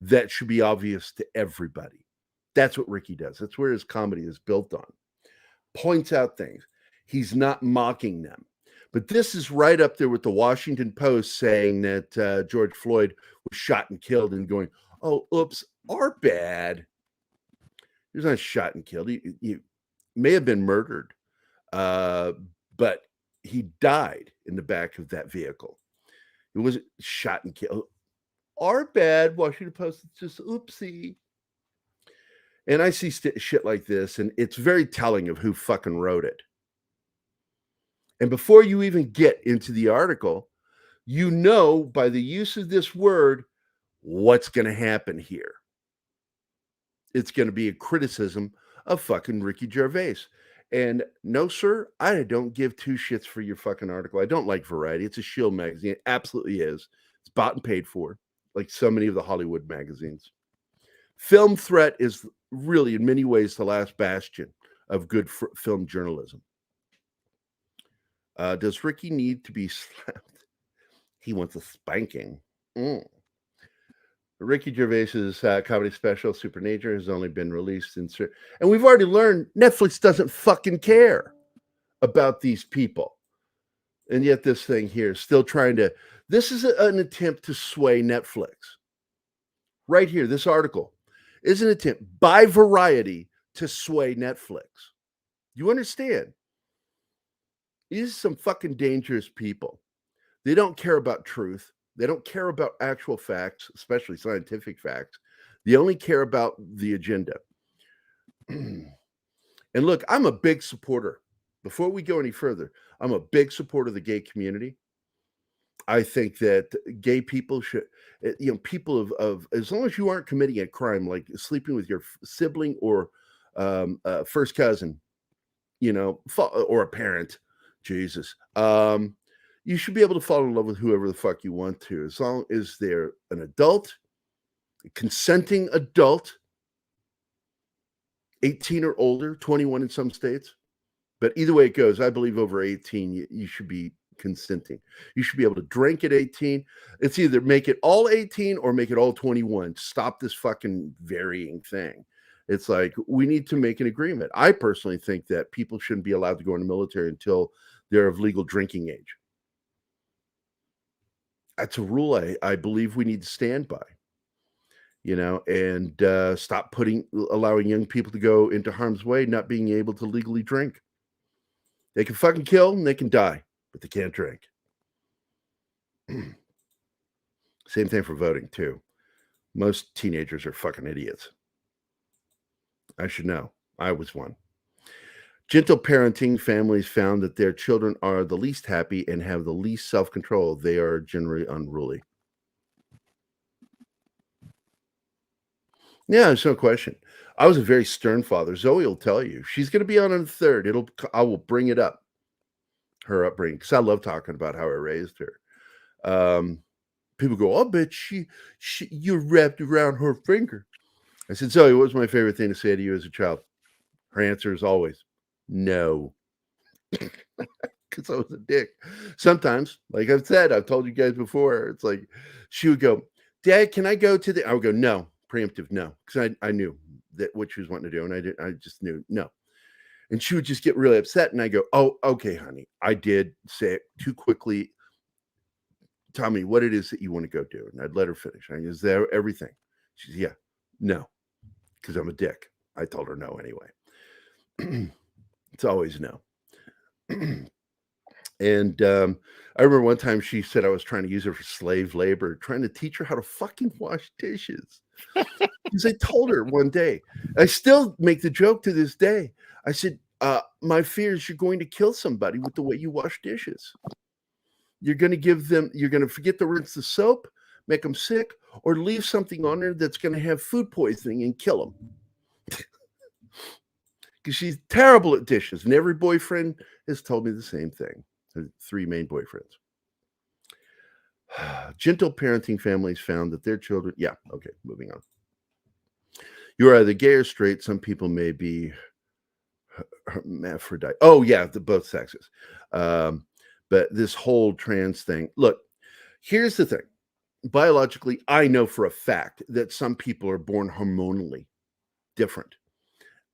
that should be obvious to everybody. That's what Ricky does. That's where his comedy is built on. Points out things. He's not mocking them. But this is right up there with the Washington Post saying that George Floyd was shot and killed and going, oh, oops, our bad. He was not shot and killed. He may have been murdered, but he died in the back of that vehicle. It wasn't shot and killed. Our bad, Washington Post. It's just oopsie. And I see shit like this, and it's very telling of who fucking wrote it. And before you even get into the article, you know by the use of this word what's going to happen here. It's going to be a criticism of fucking Ricky Gervais. And no, sir, I don't give two shits for your fucking article. I don't like Variety. It's a shield magazine. It absolutely is. It's bought and paid for, like so many of the Hollywood magazines. Film Threat is really, in many ways, the last bastion of good film journalism. Does Ricky need to be slapped? He wants a spanking. Ricky Gervais's comedy special, Supernature, has only been released in... And we've already learned Netflix doesn't fucking care about these people. And yet this thing here is still trying to... This is an attempt to sway Netflix. Right here, this article is an attempt by Variety to sway Netflix. You understand? These are some fucking dangerous people. They don't care about truth. They don't care about actual facts, especially scientific facts. They only care about the agenda. And look, I'm a big supporter. Before we go any further, I'm a big supporter of the gay community. I think that gay people should, people of as long as you aren't committing a crime like sleeping with your sibling or first cousin, or a parent, Jesus, you should be able to fall in love with whoever the fuck you want to, as long as they're an adult, a consenting adult, 18 or older, 21 in some states. But either way it goes, I believe over 18, you should be consenting. You should be able to drink at 18. It's either make it all 18 or make it all 21. Stop this fucking varying thing. It's like, we need to make an agreement. I personally think that people shouldn't be allowed to go in the military until they're of legal drinking age. That's a rule I believe we need to stand by, and stop allowing young people to go into harm's way, not being able to legally drink. They can fucking kill and they can die, but they can't drink. Same thing for voting, too. Most teenagers are fucking idiots. I should know. I was one. Gentle parenting families found that their children are the least happy and have the least self-control. They are generally unruly. Yeah, there's no question. I was a very stern father. Zoe will tell you. She's going to be on the third. I will bring it up. Her upbringing, because I love talking about how I raised her. People go, "Oh, but you wrapped around her finger." I said, "Zoe, what was my favorite thing to say to you as a child?" Her answer is always, "No." Because I was a dick. Sometimes, like I've said, I've told you guys before, it's like she would go, "Dad, can I go to the..." I would go, "No," preemptive, no, because I knew that what she was wanting to do, and I just knew no. And she would just get really upset, and I go, "Oh, okay, honey, I did say it too quickly. Tell me what it is that you want to go do." And I'd let her finish. I go, "Is there everything?" She said, "Yeah." "No," because I'm a dick. I told her no anyway. It's always no. And I remember one time she said I was trying to use her for slave labor, trying to teach her how to fucking wash dishes. Because I told her one day, I still make the joke to this day. I said, my fear is you're going to kill somebody with the way you wash dishes. You're going to forget to rinse the soap, make them sick, or leave something on there that's going to have food poisoning and kill them. Because she's terrible at dishes. And every boyfriend has told me the same thing. Her 3 main boyfriends. Gentle parenting families found that their children... Yeah, okay, moving on. You're either gay or straight. Some people may be hermaphrodite. Oh yeah, the both sexes. But this whole trans thing. Look, here's the thing. Biologically, I know for a fact that some people are born hormonally different.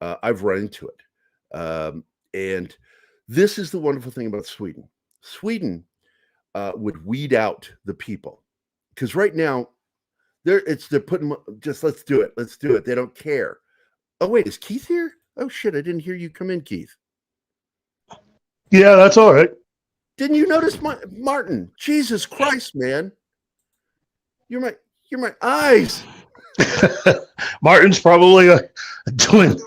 I've run into it. And this is the wonderful thing about Sweden. Sweden would weed out the people. Because right now, they're putting just let's do it. Let's do it. They don't care. Oh, wait, is Keith here? Oh shit, I didn't hear you come in, Keith. Yeah, that's all right. Didn't you notice Martin? Jesus Christ, man. You're my eyes. Martin's probably doing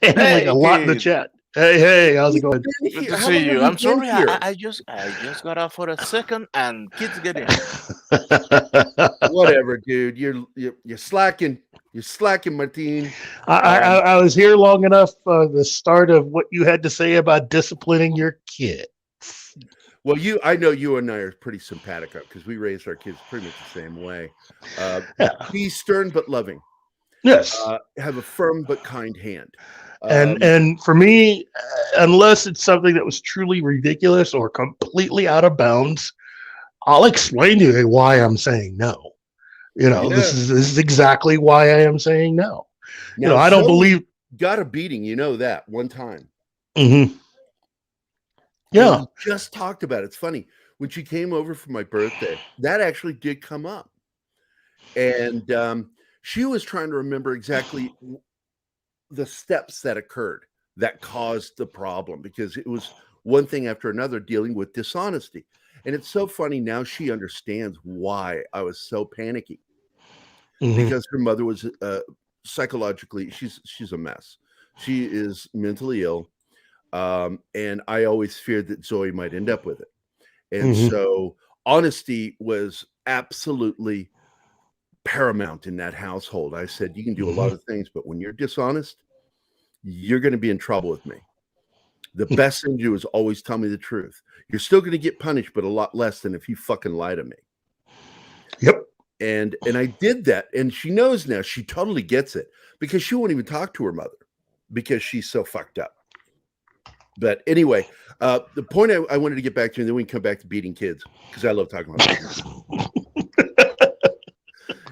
Hey, a lot in the Keith. chat. Hey, how's it going? Good to see you. I'm sorry. I just got out for a second, and kids get in. Whatever, dude. You're slacking. You're slacking, Martin. I was here long enough the start of what you had to say about disciplining your kid. Well, I know you and I are pretty simpatico because we raised our kids pretty much the same way. Be stern but loving. Yes. Have a firm but kind hand. And for me, unless it's something that was truly ridiculous or completely out of bounds, I'll explain to you why I'm saying no. This is exactly why I am saying no. Now, I don't believe got a beating. You know that one time. Mm-hmm. Yeah. We just talked about it. It's funny when she came over for my birthday. That actually did come up, and she was trying to remember exactly the steps that occurred that caused the problem, because it was one thing after another dealing with dishonesty. And it's so funny now she understands why I was so panicky, because her mother was psychologically, she's a mess. She is mentally ill. And I always feared that Zoe might end up with it. And so honesty was absolutely paramount in that household. I said, you can do a lot of things, but when you're dishonest, you're going to be in trouble with me. The best thing to do is always tell me the truth. You're still going to get punished, but a lot less than if you fucking lie to me. Yep. And I did that. And she knows now. She totally gets it, because she won't even talk to her mother because she's so fucked up. But anyway, the point I wanted to get back to, and then we can come back to beating kids, because I love talking about kids,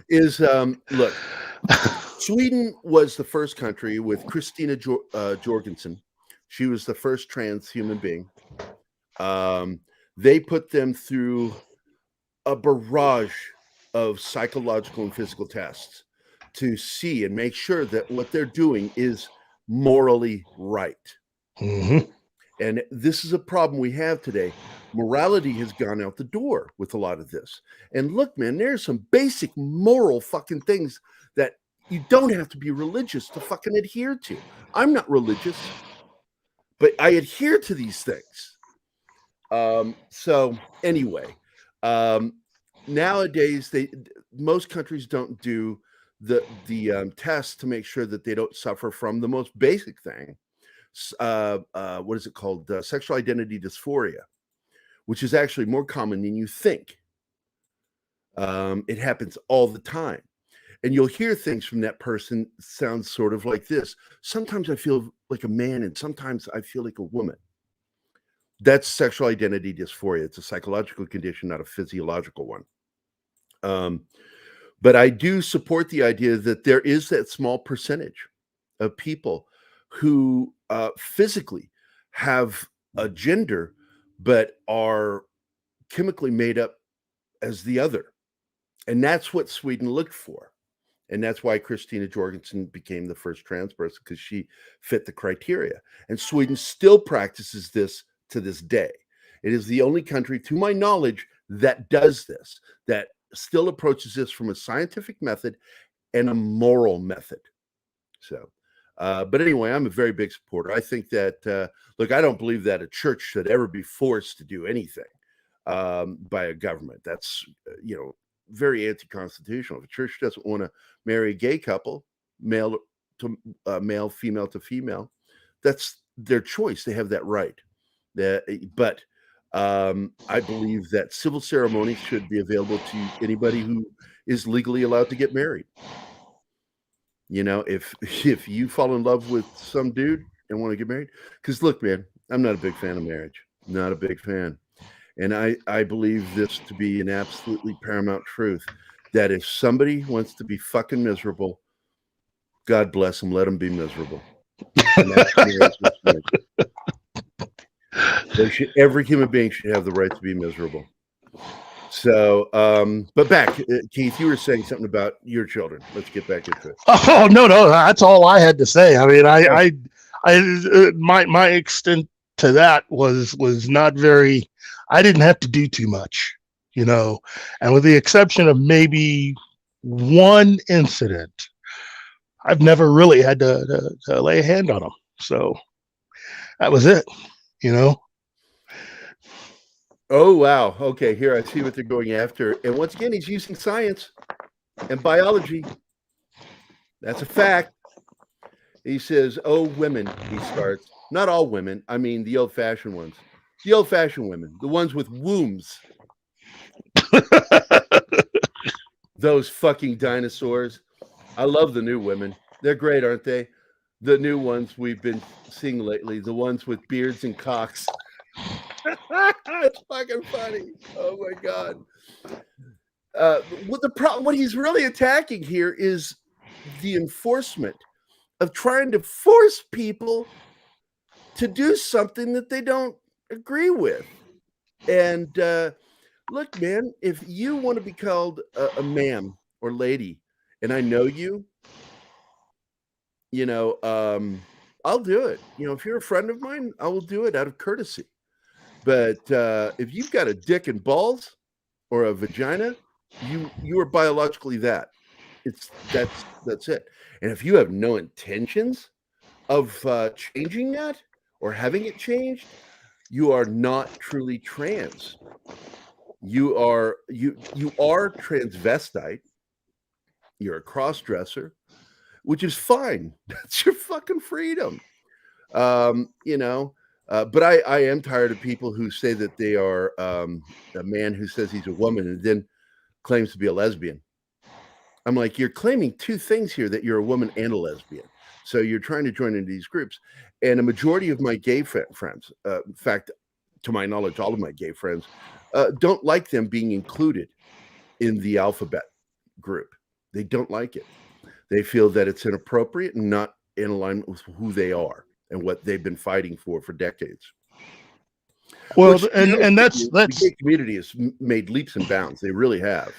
is look, Sweden was the first country with Christina Jorgensen. She was the first trans human being. They put them through a barrage of psychological and physical tests to see and make sure that what they're doing is morally right. And this is a problem we have today. Morality has gone out the door with a lot of this. And look, man, there's some basic moral fucking things that you don't have to be religious to fucking adhere to. I'm not religious, but I adhere to these things. So anyway, nowadays most countries don't do the tests to make sure that they don't suffer from the most basic thing. What is it called? Sexual identity dysphoria, which is actually more common than you think. It happens all the time. And you'll hear things from that person sounds sort of like this. Sometimes I feel like a man, and sometimes I feel like a woman. That's sexual identity dysphoria. It's a psychological condition, not a physiological one. But I do support the idea that there is that small percentage of people who physically have a gender, but are chemically made up as the other. And that's what Sweden looked for. And that's why Christina Jorgensen became the first trans person, because she fit the criteria. And Sweden still practices this to this day. It is the only country, to my knowledge, that does this, that still approaches this from a scientific method and a moral method. So, but anyway, I'm a very big supporter. I think that, look, I don't believe that a church should ever be forced to do anything by a government. That's, very anti-constitutional. If a church doesn't want to marry a gay couple, male to male, female to female, that's their choice. They have that right. But I believe that civil ceremonies should be available to anybody who is legally allowed to get married. You know, if you fall in love with some dude and want to get married, because look, man, I'm not a big fan of marriage. Not a big fan. And I believe this to be an absolutely paramount truth that if somebody wants to be fucking miserable, God bless them, let them be miserable. And that's the every human being should have the right to be miserable. So, but back, Keith, you were saying something about your children. Let's get back into it. Oh no, that's all I had to say. I mean, my extent to that was not very. I didn't have to do too much, you know, and with the exception of maybe one incident, I've never really had to lay a hand on them. So that was it, you know. Oh, wow. Okay, here I see what they're going after. And once again, he's using science and biology. That's a fact. He says, oh, women, he starts. Not all women. I mean, the old-fashioned ones. The old-fashioned women. The ones with wombs. Those fucking dinosaurs. I love the new women. They're great, aren't they? The new ones we've been seeing lately. The ones with beards and cocks. It's fucking funny. Oh my god. What he's really attacking here is the enforcement of trying to force people to do something that they don't agree with. And look, man, if you want to be called a ma'am or lady, and I know you, you know, I'll do it. You know, if you're a friend of mine, I will do it out of courtesy. But if you've got a dick and balls or a vagina, you are biologically that. That's it. And if you have no intentions of changing that or having it changed, you are not truly trans. You are transvestite. You're a cross-dresser, which is fine. That's your fucking freedom. You know. But I am tired of people who say that they are a man who says he's a woman and then claims to be a lesbian. I'm like, you're claiming two things here, that you're a woman and a lesbian. So you're trying to join into these groups. And a majority of my gay friends, in fact, to my knowledge, all of my gay friends, don't like them being included in the alphabet group. They don't like it. They feel that it's inappropriate and not in alignment with who they are and what they've been fighting for decades. Well, Which, and that's the gay community has made leaps and bounds. They really have.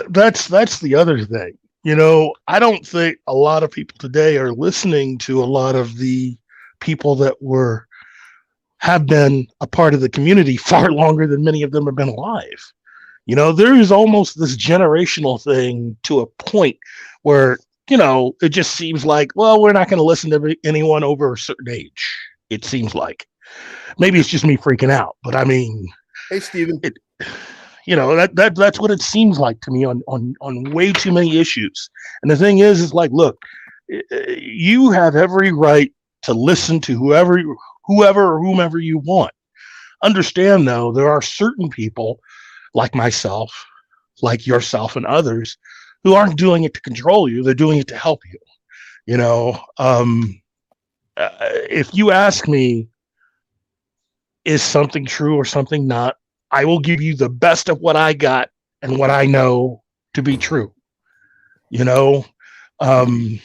That's the other thing. You know, I don't think a lot of people today are listening to a lot of the people that have been a part of the community far longer than many of them have been alive. You know, there is almost this generational thing to a point where, you know, it just seems like, well, we're not going to listen to anyone over a certain age. It seems like. Maybe it's just me freaking out, but I mean, hey, Steven. You know, that's what it seems like to me on way too many issues. And the thing is like, look, you have every right to listen to whoever or whomever you want. Understand, though, there are certain people like myself, like yourself and others who aren't doing it to control you. They're doing it to help you. You know, if you ask me, is something true or something not, I will give you the best of what I got and what I know to be true. You know, I'm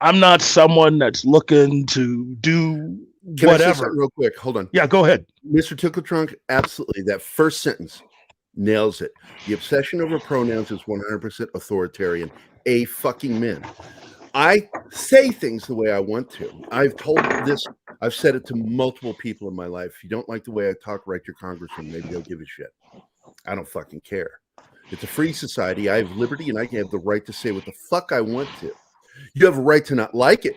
not someone that's looking to do Can I say whatever. something real quick? Hold on. Yeah, go ahead. Mr. Tickle Trunk, absolutely. That first sentence nails it. The obsession over pronouns is 100% authoritarian. A fucking men. I say things the way I want to. I've said it to multiple people in my life. If you don't like the way I talk, write your congressman. Maybe they'll give a shit. I don't fucking care. It's a free society. I have liberty and I have the right to say what the fuck I want to. You have a right to not like it.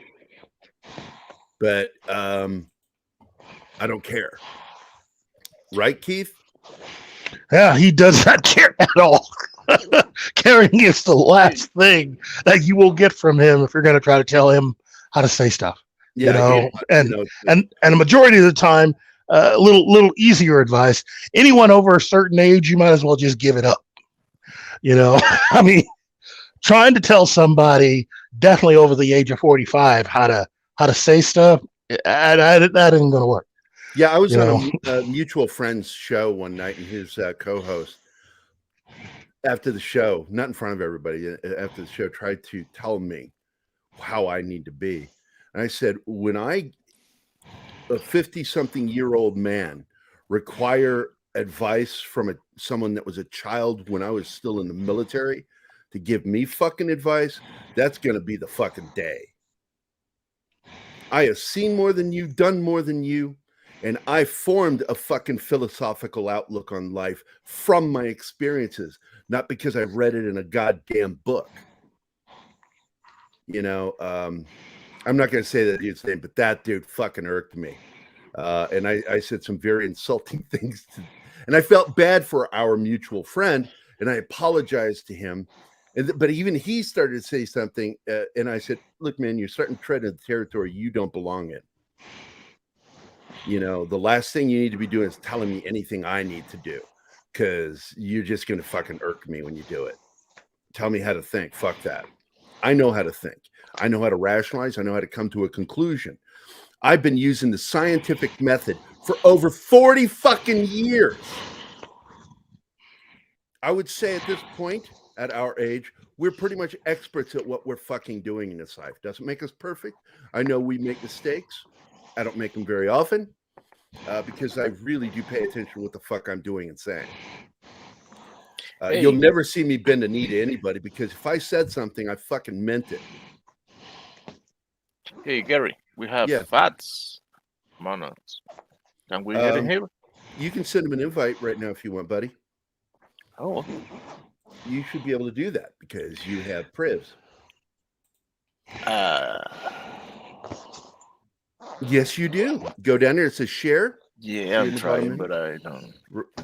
But I don't care. Right, Keith? Yeah, he does not care at all. Caring is the last thing that you will get from him if you're going to try to tell him how to say stuff. Yeah, and a majority of the time, a little easier advice. Anyone over a certain age, you might as well just give it up. You know, I mean, trying to tell somebody definitely over the age of 45 how to say stuff, that isn't going to work. Yeah, I was You on a mutual friend's show one night, and his co-host, after the show, not in front of everybody, after the show, tried to tell me how I need to be. And I said, when a 50-something-year-old man, require advice from someone that was a child when I was still in the military to give me fucking advice, that's going to be the fucking day. I have seen more than you, done more than you, and I formed a fucking philosophical outlook on life from my experiences, not because I've read it in a goddamn book. You know, I'm not going to say that dude's name, but that dude fucking irked me. And I said some very insulting things and I felt bad for our mutual friend, and I apologized to him. But even he started to say something, and I said, look, man, you're starting to tread into territory you don't belong in. You know, the last thing you need to be doing is telling me anything I need to do, because you're just going to fucking irk me when you do it. Tell me how to think. Fuck that. I know how to think. I know how to rationalize. I know how to come to a conclusion. I've been using the scientific method for over 40 fucking years. I would say at this point, at our age, we're pretty much experts at what we're fucking doing in this life. Doesn't make us perfect. I know we make mistakes. I don't make them very often because I really do pay attention to what the fuck I'm doing and saying. Hey. You'll never see me bend a knee to anybody, because if I said something, I fucking meant it. Hey, Gerry, we have fats. Monos. Can we get in here? You can send him an invite right now if you want, buddy. Oh. You should be able to do that because you have privs. Yes, you do. Go down there. It says share. Yeah, I'm trying, but I don't.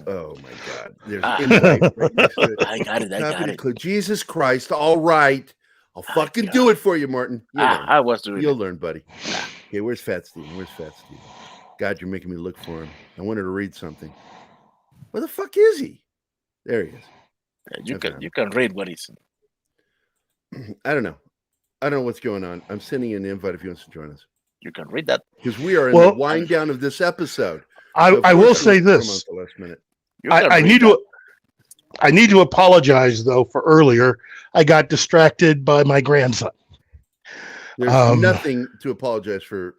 Oh my God! There's an invite right next to it. I got it. I got it. Jesus Christ! All right, I'll fucking do it for you, Martin. I was doing. You'll learn, buddy. Okay, where's Fat Steve? Where's Fat Steve? God, you're making me look for him. I wanted to read something. Where the fuck is he? There he is. Yeah, you can read what he's. I don't know. I don't know what's going on. I'm sending an invite if he wants to join us. You can read that because we are in the wind down of this episode. I will say this. I need to apologize though for earlier. I got distracted by my grandson. There's nothing to apologize for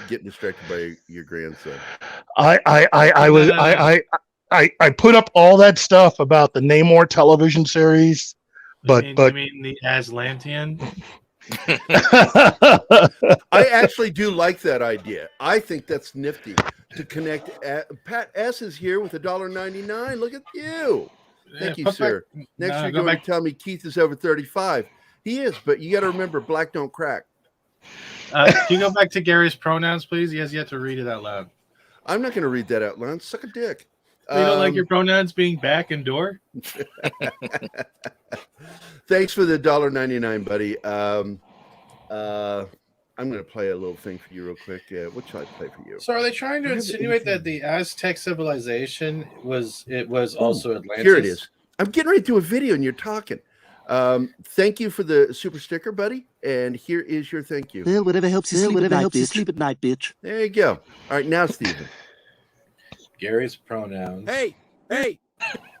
getting distracted by your grandson. I put up all that stuff about the Namor television series, but you mean the Aslantean? I actually do like that idea. I think that's nifty to connect. Pat S is here with $1.99. Look at you. Thank you, sir. Next you're going to tell me Keith is over 35. He is, but you got to remember, black don't crack. Can you go back to Gary's pronouns, please? He has yet to read it out loud. I'm not going to read that out loud. Suck a dick. You don't like your pronouns being back and door? Thanks for the $1.99, buddy. I'm going to play a little thing for you real quick. What should I play for you? So are they trying to insinuate that the Aztec civilization was also Atlantis? Here it is. I'm getting ready to do a video and you're talking. Thank you for the super sticker, buddy. And here is your thank you. Well, whatever helps you sleep at night, bitch. There you go. All right, now, Steven. Gary's pronouns. Hey.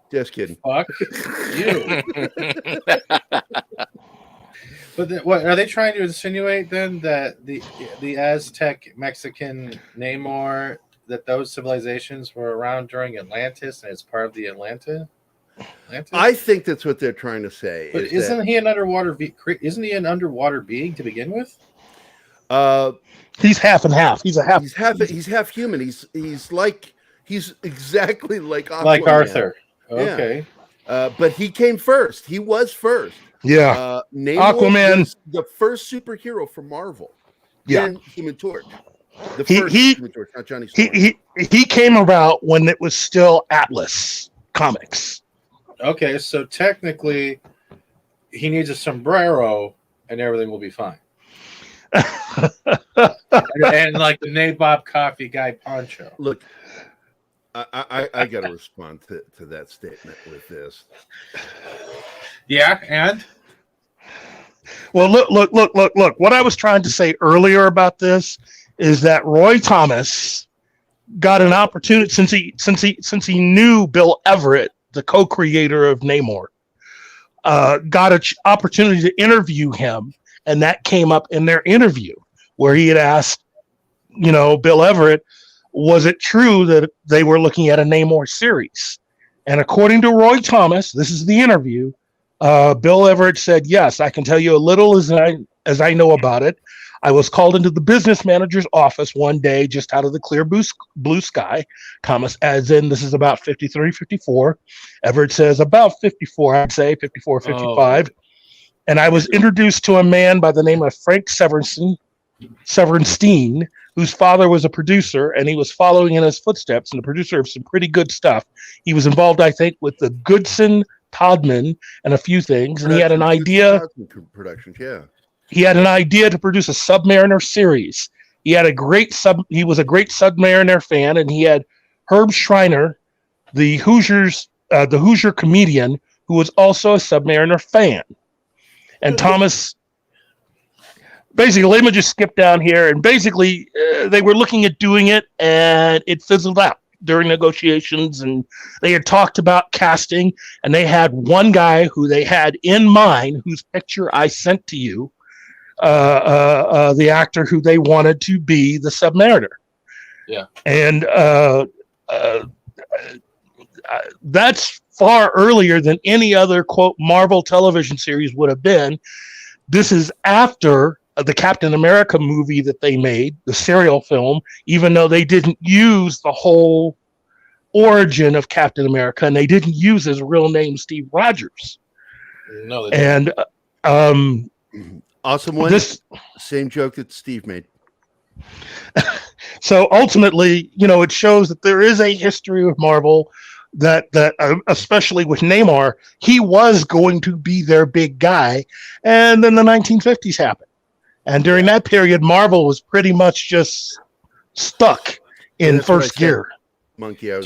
Just kidding. Fuck you. But what are they trying to insinuate then, that the Aztec, Mexican, Namor, that those civilizations were around during Atlantis and it's part of the Atlantis? I think that's what they're trying to say. But isn't he an underwater? Isn't he an underwater being to begin with? He's half and half. He's half human. He's exactly like Aquaman. Like Arthur. Okay. Yeah. But he came first. He was first. Yeah. Namor Aquaman was the first superhero for Marvel. Yeah. Then Human Torch. The first Human Torch, not Johnny Storm. He came about when it was still Atlas Comics. Okay, so technically he needs a sombrero and everything will be fine. and like the Nabob coffee guy poncho. Look, I got to respond to that statement with this. Yeah, and Well, look. What I was trying to say earlier about this is that Roy Thomas got an opportunity since he knew Bill Everett, the co-creator of Namor, got an opportunity to interview him, and that came up in their interview where he had asked, Bill Everett, was it true that they were looking at a Namor series? And according to Roy Thomas, this is the interview. Bill Everett said, "Yes, I can tell you a little as I know about it. I was called into the business manager's office one day, just out of the clear blue sky, as in this is about 53, 54. Everett says about 54, I'd say 54, 55. And I was introduced to a man by the name of Frank Severnstein, whose father was a producer, and he was following in his footsteps and a producer of some pretty good stuff. He was involved, I think, with the Goodson, Todman, and a few things. And he had an idea. Productions, yeah. He had an idea to produce a Submariner series. He was a great Submariner fan, and he had Herb Schreiner, the Hoosier comedian, who was also a Submariner fan. And Thomas, basically, let me just skip down here. And basically, they were looking at doing it, and it fizzled out during negotiations. And they had talked about casting, and they had one guy who they had in mind, whose picture I sent to you, the actor who they wanted to be the Submariner. Yeah. And that's far earlier than any other, quote, Marvel television series would have been. This is after the Captain America movie that they made, the serial film, even though they didn't use the whole origin of Captain America, and they didn't use his real name, Steve Rogers. No, they didn't. And awesome one. Same joke that Steve made. So ultimately, it shows that there is a history of Marvel that especially with Namor, he was going to be their big guy. And then the 1950s happened. And during that period, Marvel was pretty much just stuck in first gear. Monkey, I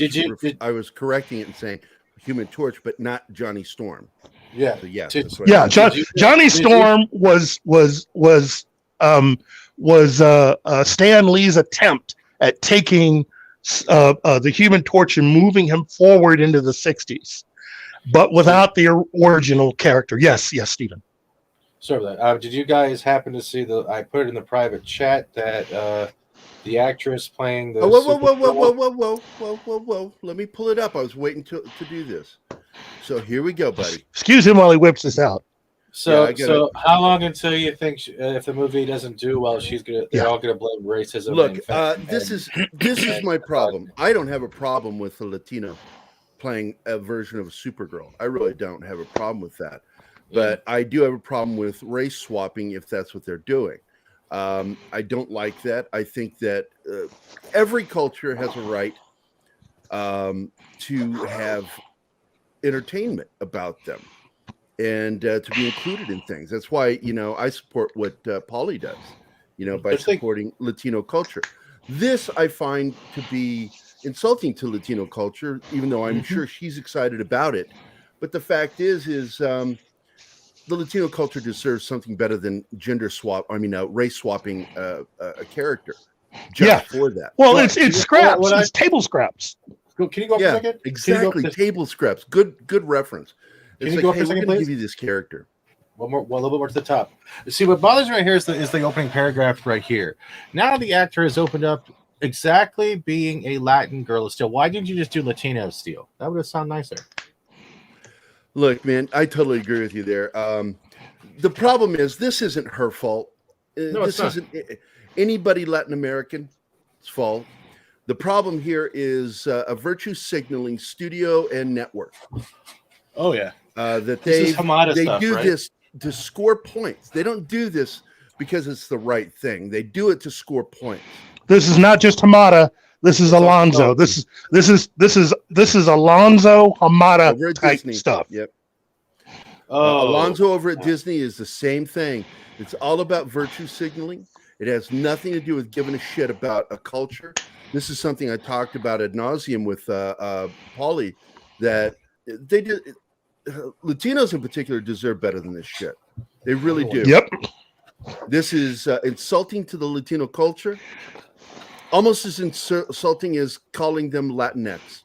was correcting it and saying Human Torch, but not Johnny Storm. Yeah. So Johnny Storm was Stan Lee's attempt at taking the Human Torch and moving him forward into the 60s, but without the original character. Yes, Stephen. Sorry about that. Did you guys happen to see I put it in the private chat that the actress playing the whoa. Let me pull it up. I was waiting to do this. So here we go, buddy. Excuse him while he whips this out. So how long until you think if the movie doesn't do well, they're all gonna blame racism? Look, this is my problem. I don't have a problem with a Latino playing a version of a Supergirl. I really don't have a problem with that. But I do have a problem with race swapping if that's what they're doing. I don't like that. I think that every culture has a right to have entertainment about them and to be included in things. That's why, I support what Polly does, by supporting Latino culture. This I find to be insulting to Latino culture, even though I'm sure she's excited about it. But the fact is the Latino culture deserves something better than race swapping a character just for that. Well, it's scraps. It's table scraps. Can you go up for a second? Exactly. Table scraps. Good reference. It's go up for a second, please? Give you this character. A little bit more to the top. See, what bothers me right here is the opening paragraph right here. Now the actor has opened up exactly being a Latin girl of steel. Why didn't you just do Latino of steel? That would have sounded nicer. Look, man, I totally agree with you there. The problem is this isn't her fault. This isn't anybody Latin American's fault. The problem here is a virtue signaling studio and network. Oh yeah, that they do right? this to score points. They don't do this because it's the right thing. They do it to score points. This is not just Hamada. This is Alonso. This is Alonso Hamada type Disney stuff. Yep. Alonso over at Disney is the same thing. It's all about virtue signaling. It has nothing to do with giving a shit about a culture. This is something I talked about ad nauseum with Paulie, that they did. Latinos in particular deserve better than this shit. They really do. Yep. This is insulting to the Latino culture, almost as insulting as calling them Latinx.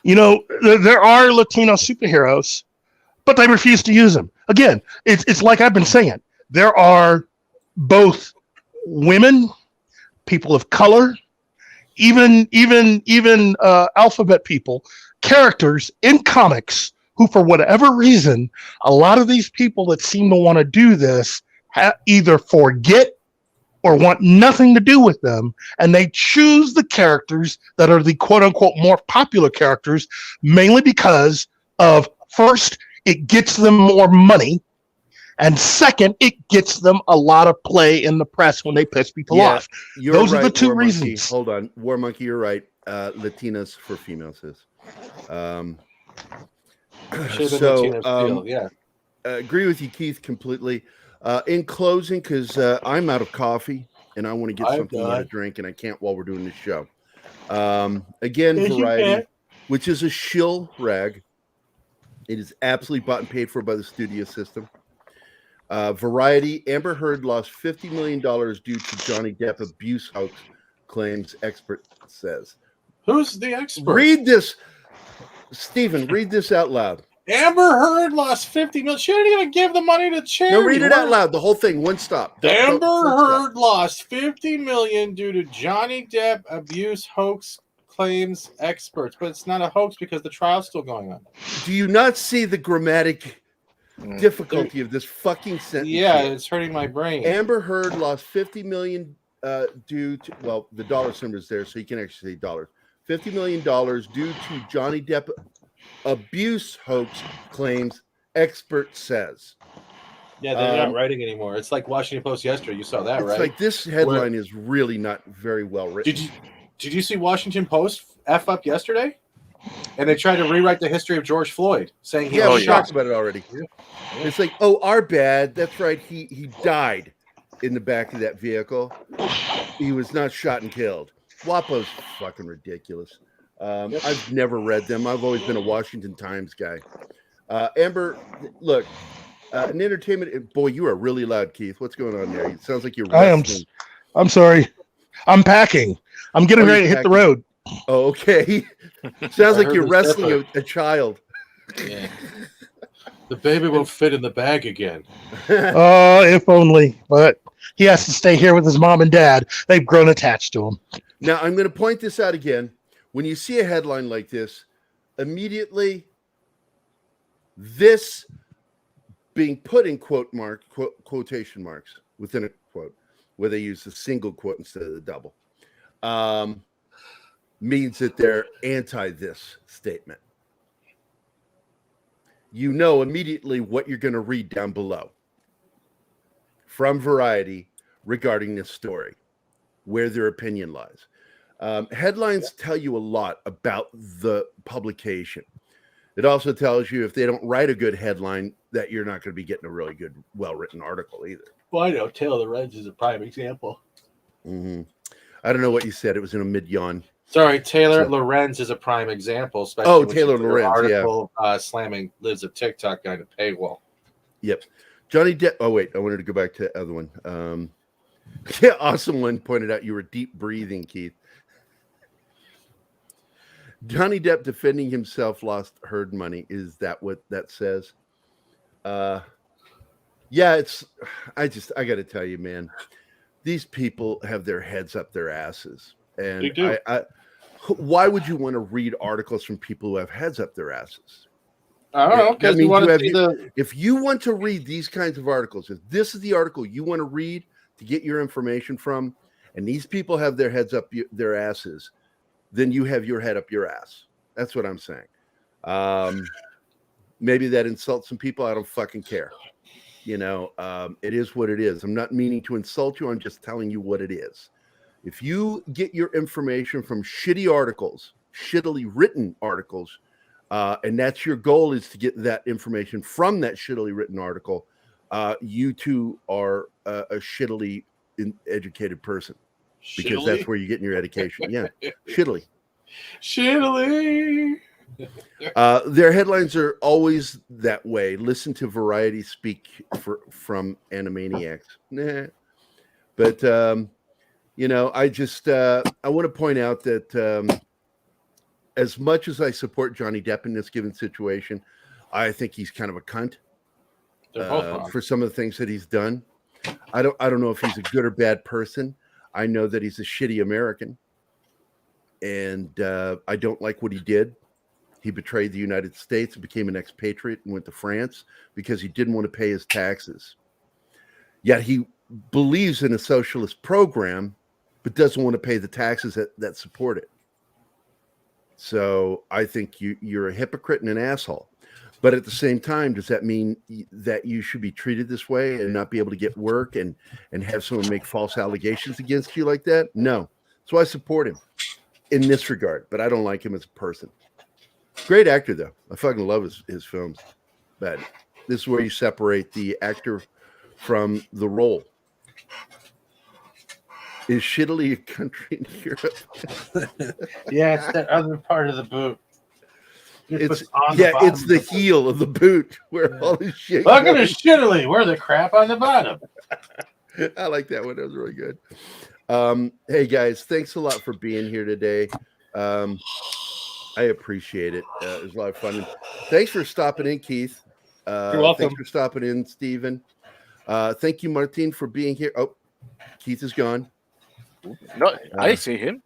You know, there are Latino superheroes, but they refuse to use them. Again, it's like I've been saying. There are both women, people of color, even alphabet people, characters in comics who, for whatever reason, a lot of these people that seem to want to do this either forget or want nothing to do with them, and they choose the characters that are the quote-unquote more popular characters, mainly because of, first, it gets them more money, and second, it gets them a lot of play in the press when they piss people off. Those are the two reasons. Hold on. War Monkey, you're right. Latinas for females is. Agree with you, Keith, completely. In closing, because I'm out of coffee and I want to get something to drink, and I can't while we're doing this show. Again, Variety, which is a shill rag. It is absolutely bought and paid for by the studio system. Variety, Amber Heard lost $50 million due to Johnny Depp abuse hoax claims, expert says. Who's the expert? Read this. Stephen, read this out loud. Amber Heard lost $50 million. She didn't even give the money to charity. No, read it out loud. The whole thing. One stop. Amber Heard lost $50 million due to Johnny Depp abuse hoax claims, experts. But it's not a hoax because the trial's still going on. Do you not see the grammatic difficulty of this fucking sentence? Yeah, it's hurting my brain. Amber Heard lost $50 million due to, well, the dollar symbol is there, so you can actually say dollars. $50 million due to Johnny Depp abuse hoax claims, expert says. Yeah, they're not writing anymore. It's like Washington Post yesterday. You saw that, right? It's like this headline is really not very well written. Did you see Washington Post F up yesterday? And they tried to rewrite the history of George Floyd, saying we talked about it already. Yeah. It's like, oh, our bad. That's right. He died in the back of that vehicle. He was not shot and killed. WAPO's fucking ridiculous. I've never read them. I've always been a Washington Times guy. Amber, look, an entertainment. Boy, you are really loud, Keith. What's going on there? It sounds like you're wrestling. I'm sorry. I'm packing. I'm getting ready to hit the road. Oh, okay. Sounds like you're wrestling a child. Yeah. The baby won't fit in the bag again. If only. But he has to stay here with his mom and dad. They've grown attached to him. Now, I'm going to point this out again. When you see a headline like this, immediately this being put in quotation marks within a quote, where they use the single quote instead of the double, means that they're anti this statement. You know immediately what you're going to read down below from Variety regarding this story, where their opinion lies. Headlines tell you a lot about the publication. It also tells you if they don't write a good headline that you're not going to be getting a really good, well-written article either. Well, I know Taylor Lorenz is a prime example. Mm-hmm. I don't know what you said. It was in a mid-yawn. Sorry, Taylor Lorenz is a prime example. Oh, Taylor Lorenz, article, slamming Lives of TikTok guy to paywall. Yep. Johnny Depp. Oh, wait. I wanted to go back to the other one. Yeah, awesome one pointed out you were deep breathing, Keith. Johnny Depp defending himself lost Heard money. Is that what that says? Yeah, it's. I got to tell you, man. These people have their heads up their asses, and they do. Why would you want to read articles from people who have heads up their asses? I don't know, because if you want to read these kinds of articles, if this is the article you want to read to get your information from, and these people have their heads up their asses, then you have your head up your ass. That's what I'm saying. Maybe that insults some people. I don't fucking care. You know, it is what it is. I'm not meaning to insult you. I'm just telling you what it is. If you get your information from shitty articles, shittily written articles, and that's your goal is to get that information from that shittily written article, you too are a shittily educated person. Because that's where you're getting your education. Yeah. Shittily. Shittily. Their headlines are always that way. Listen to Variety speak from Animaniacs. Nah. But I just I want to point out that as much as I support Johnny Depp in this given situation, I think he's kind of a cunt They're both wrong. for some of the things that he's done. I don't know if he's a good or bad person. I know that he's a shitty American, and I don't like what he did. He betrayed the United States and became an expatriate and went to France because he didn't want to pay his taxes. Yet he believes in a socialist program, but doesn't want to pay the taxes that support it. So I think you're a hypocrite and an asshole. But at the same time, does that mean that you should be treated this way and not be able to get work and have someone make false allegations against you like that? No. So I support him in this regard, but I don't like him as a person. Great actor, though. I fucking love his films. But this is where you separate the actor from the role. Is shittily a country in Europe? Yeah, it's that other part of the boot. It's the heel of the boot where all this shit. Look at the shittily. We're the crap on the bottom. I like that one. That was really good. Hey guys, thanks a lot for being here today. I appreciate it. It was a lot of fun. And thanks for stopping in, Keith. You're welcome. Thanks for stopping in, Stephen. Thank you, Martin, for being here. Oh, Keith is gone. No, I see him.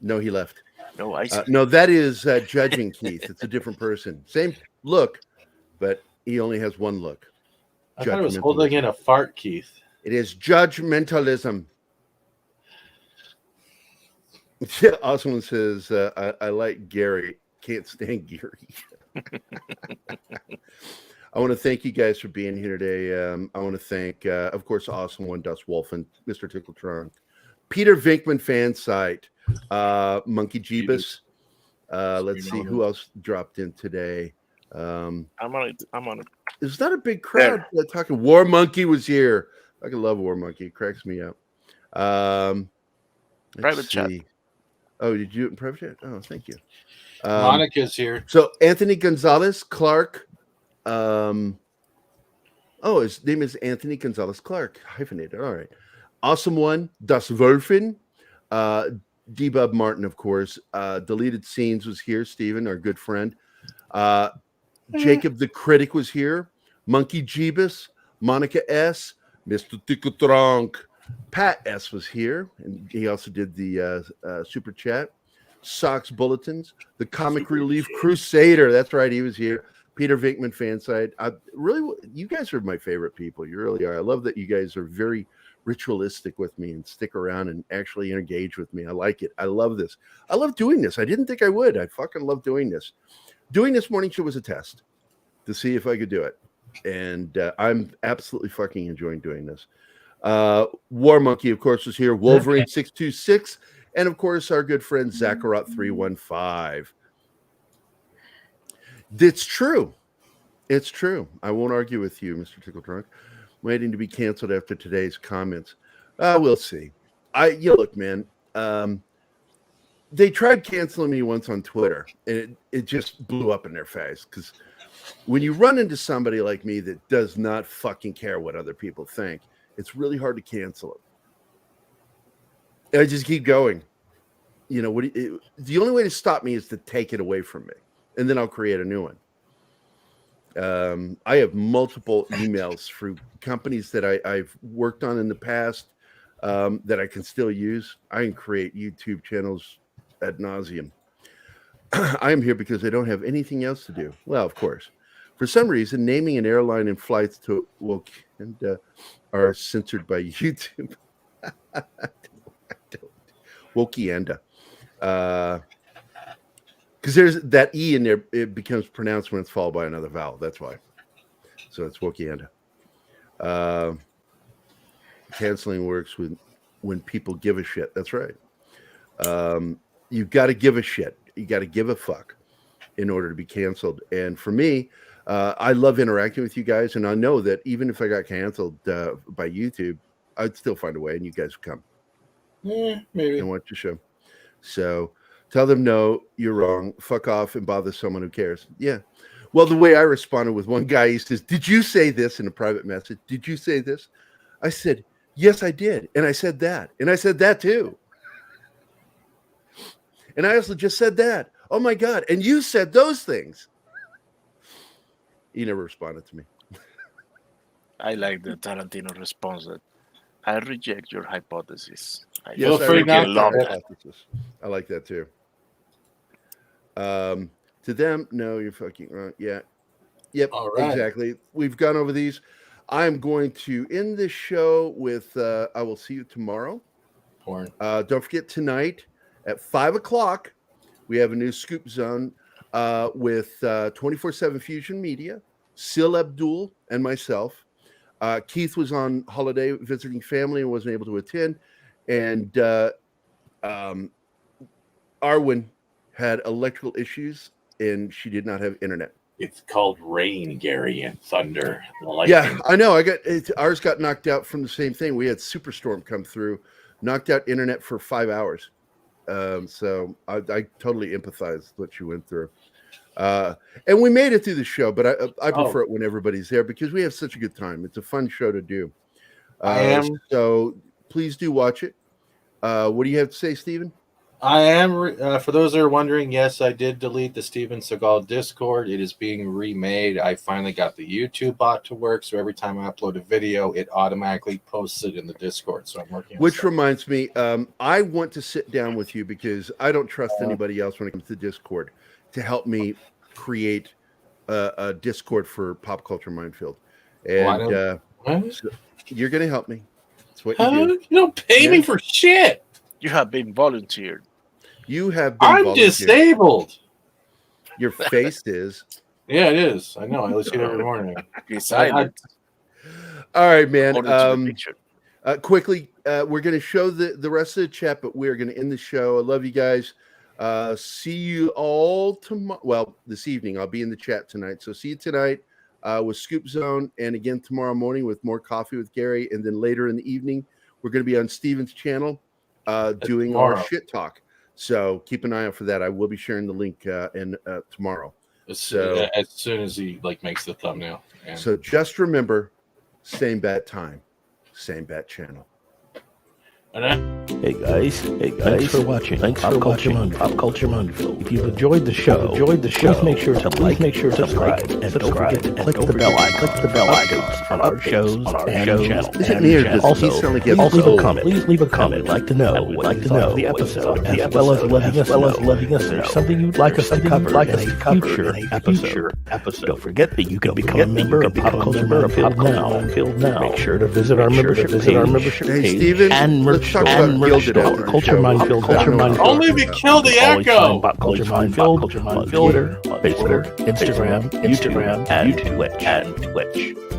No, he left. No, I see. No, that is judging Keith. It's a different person. Same look, but he only has one look. I thought it was holding in a fart, Keith. It is judgmentalism. Yeah, Oswald says, I like Gerry. Can't stand Gerry. I want to thank you guys for being here today. I want to thank, of course, Awesome One, Dust Wolf, and Mr. Tickletron. Peter Vinkman fan site. Monkey Jeebus. Let's see who else dropped in today. I'm on it. It's not a big crowd talking. War Monkey was here. I can love War Monkey. It cracks me up. Private chat. Oh, did you do it in private chat? Oh, thank you. Monica's here. So Anthony Gonzalez Clark. His name is Anthony Gonzalez Clark. Hyphenated. All right. Awesome One. Das Wolfen. D-Bub Martin, of course. Deleted Scenes was here. Steven, our good friend. Jacob the Critic was here. Monkey Jeebus. Monica S. Mr. Tickletronk. Pat S. was here. And he also did the super chat. Socks Bulletins. The Comic Relief Crusader. That's right. He was here. Peter Vinkman fan site. You guys are my favorite people. You really are. I love that you guys are very ritualistic with me and stick around and actually engage with me. I like it. I love this. I love doing this. I didn't think I would. I fucking love doing this. Doing this morning show was a test to see if I could do it. And I'm absolutely fucking enjoying doing this. War Monkey, of course, was here. Wolverine 626. And of course, our good friend Zakarot 315. It's true. It's true. I won't argue with you, Mr. Tickletron. Waiting to be canceled after today's comments. We'll see. Look, man. They tried canceling me once on Twitter, and it just blew up in their face. Because when you run into somebody like me that does not fucking care what other people think, it's really hard to cancel it. And I just keep going. The only way to stop me is to take it away from me, and then I'll create a new one. I have multiple emails through companies that I've worked on in the past that I can still use. I can create YouTube channels ad nauseum. I am here because I don't have anything else to do. Well, of course. For some reason, naming an airline and flights to Wakanda are censored by YouTube. Wokienda. Because there's that E in there, it becomes pronounced when it's followed by another vowel. That's why. So it's Wokienda. Canceling works when people give a shit. That's right. You've got to give a shit. You got to give a fuck in order to be canceled. And for me, I love interacting with you guys. And I know that even if I got canceled by YouTube, I'd still find a way and you guys would come. Yeah, maybe. And watch the show. So Tell them no, you're wrong. Fuck off and bother someone who cares. Yeah. Well, the way I responded with one guy, he says, "Did you say this?" in a private message. "Did you say this?" I said, "Yes, I did." And I said that. And I said that too. And I also just said that. Oh my God. And you said those things. He never responded to me. I like the Tarantino response that I reject your hypothesis. I Yes, I free reject not that to. hypothesis. I like that too. To them, no, you're fucking wrong. Yeah. Yep. All right. Exactly. We've gone over these. I'm going to end this show with I will see you tomorrow. Porn. Don't forget tonight at 5:00, we have a new Scoop Zone with 24/7 Fusion Media, Sil Abdul, and myself. Keith was on holiday visiting family and wasn't able to attend. And Arwen had electrical issues and she did not have internet. It's called rain, Gary, and thunder. Yeah, I know. Ours got knocked out from the same thing. We had Superstorm come through, knocked out internet for 5 hours. So I totally empathize with what you went through. And we made it through the show, but I prefer it when everybody's there because we have such a good time. It's a fun show to do. So please do watch it. What do you have to say, Steven? I am, for those that are wondering, yes, I did delete the Steven Seagal Discord. It is being remade. I finally got the YouTube bot to work, so every time I upload a video, it automatically posts it in the Discord. So I'm working on Which stuff. reminds me, I want to sit down with you because I don't trust anybody else when it comes to Discord to help me create a Discord for Pop Culture Minefield. And so you're going to help me. That's what you do. You don't pay me for shit. You have been volunteered. You have been I'm volunteered. disabled. Your face is. Yeah, it is. I know. I listen to it every morning. He's silent. All right, man. According to the picture. Quickly, we're going to show the rest of the chat, but we're going to end the show. I love you guys. See you all tomorrow. Well, this evening. I'll be in the chat tonight. So see you tonight with Scoop Zone. And again, tomorrow morning with more Coffee with Gerry. And then later in the evening, we're going to be on Steven's channel doing tomorrow. our shit talk. So keep an eye out for that. I will be sharing the link tomorrow. As soon as he makes the thumbnail. And so just remember, same bat time, same bat channel. Hey guys, thanks for watching. Pop Culture Minefield. If you've enjoyed the show, please make sure to subscribe, and don't forget to click the bell icon on our shows and channel. Is it me or does Also, he sound like please leave a comment. We'd like to know the episode, as well as letting us know something you'd like us to cover in a future episode. Don't forget that you can become a member of Pop Culture Minefield now. Make sure to visit our membership page Steven, and merch talk about Gilded after our show. Only if you kill the echo. Pop Culture Minefield on Twitter, Facebook, Instagram, and Twitch.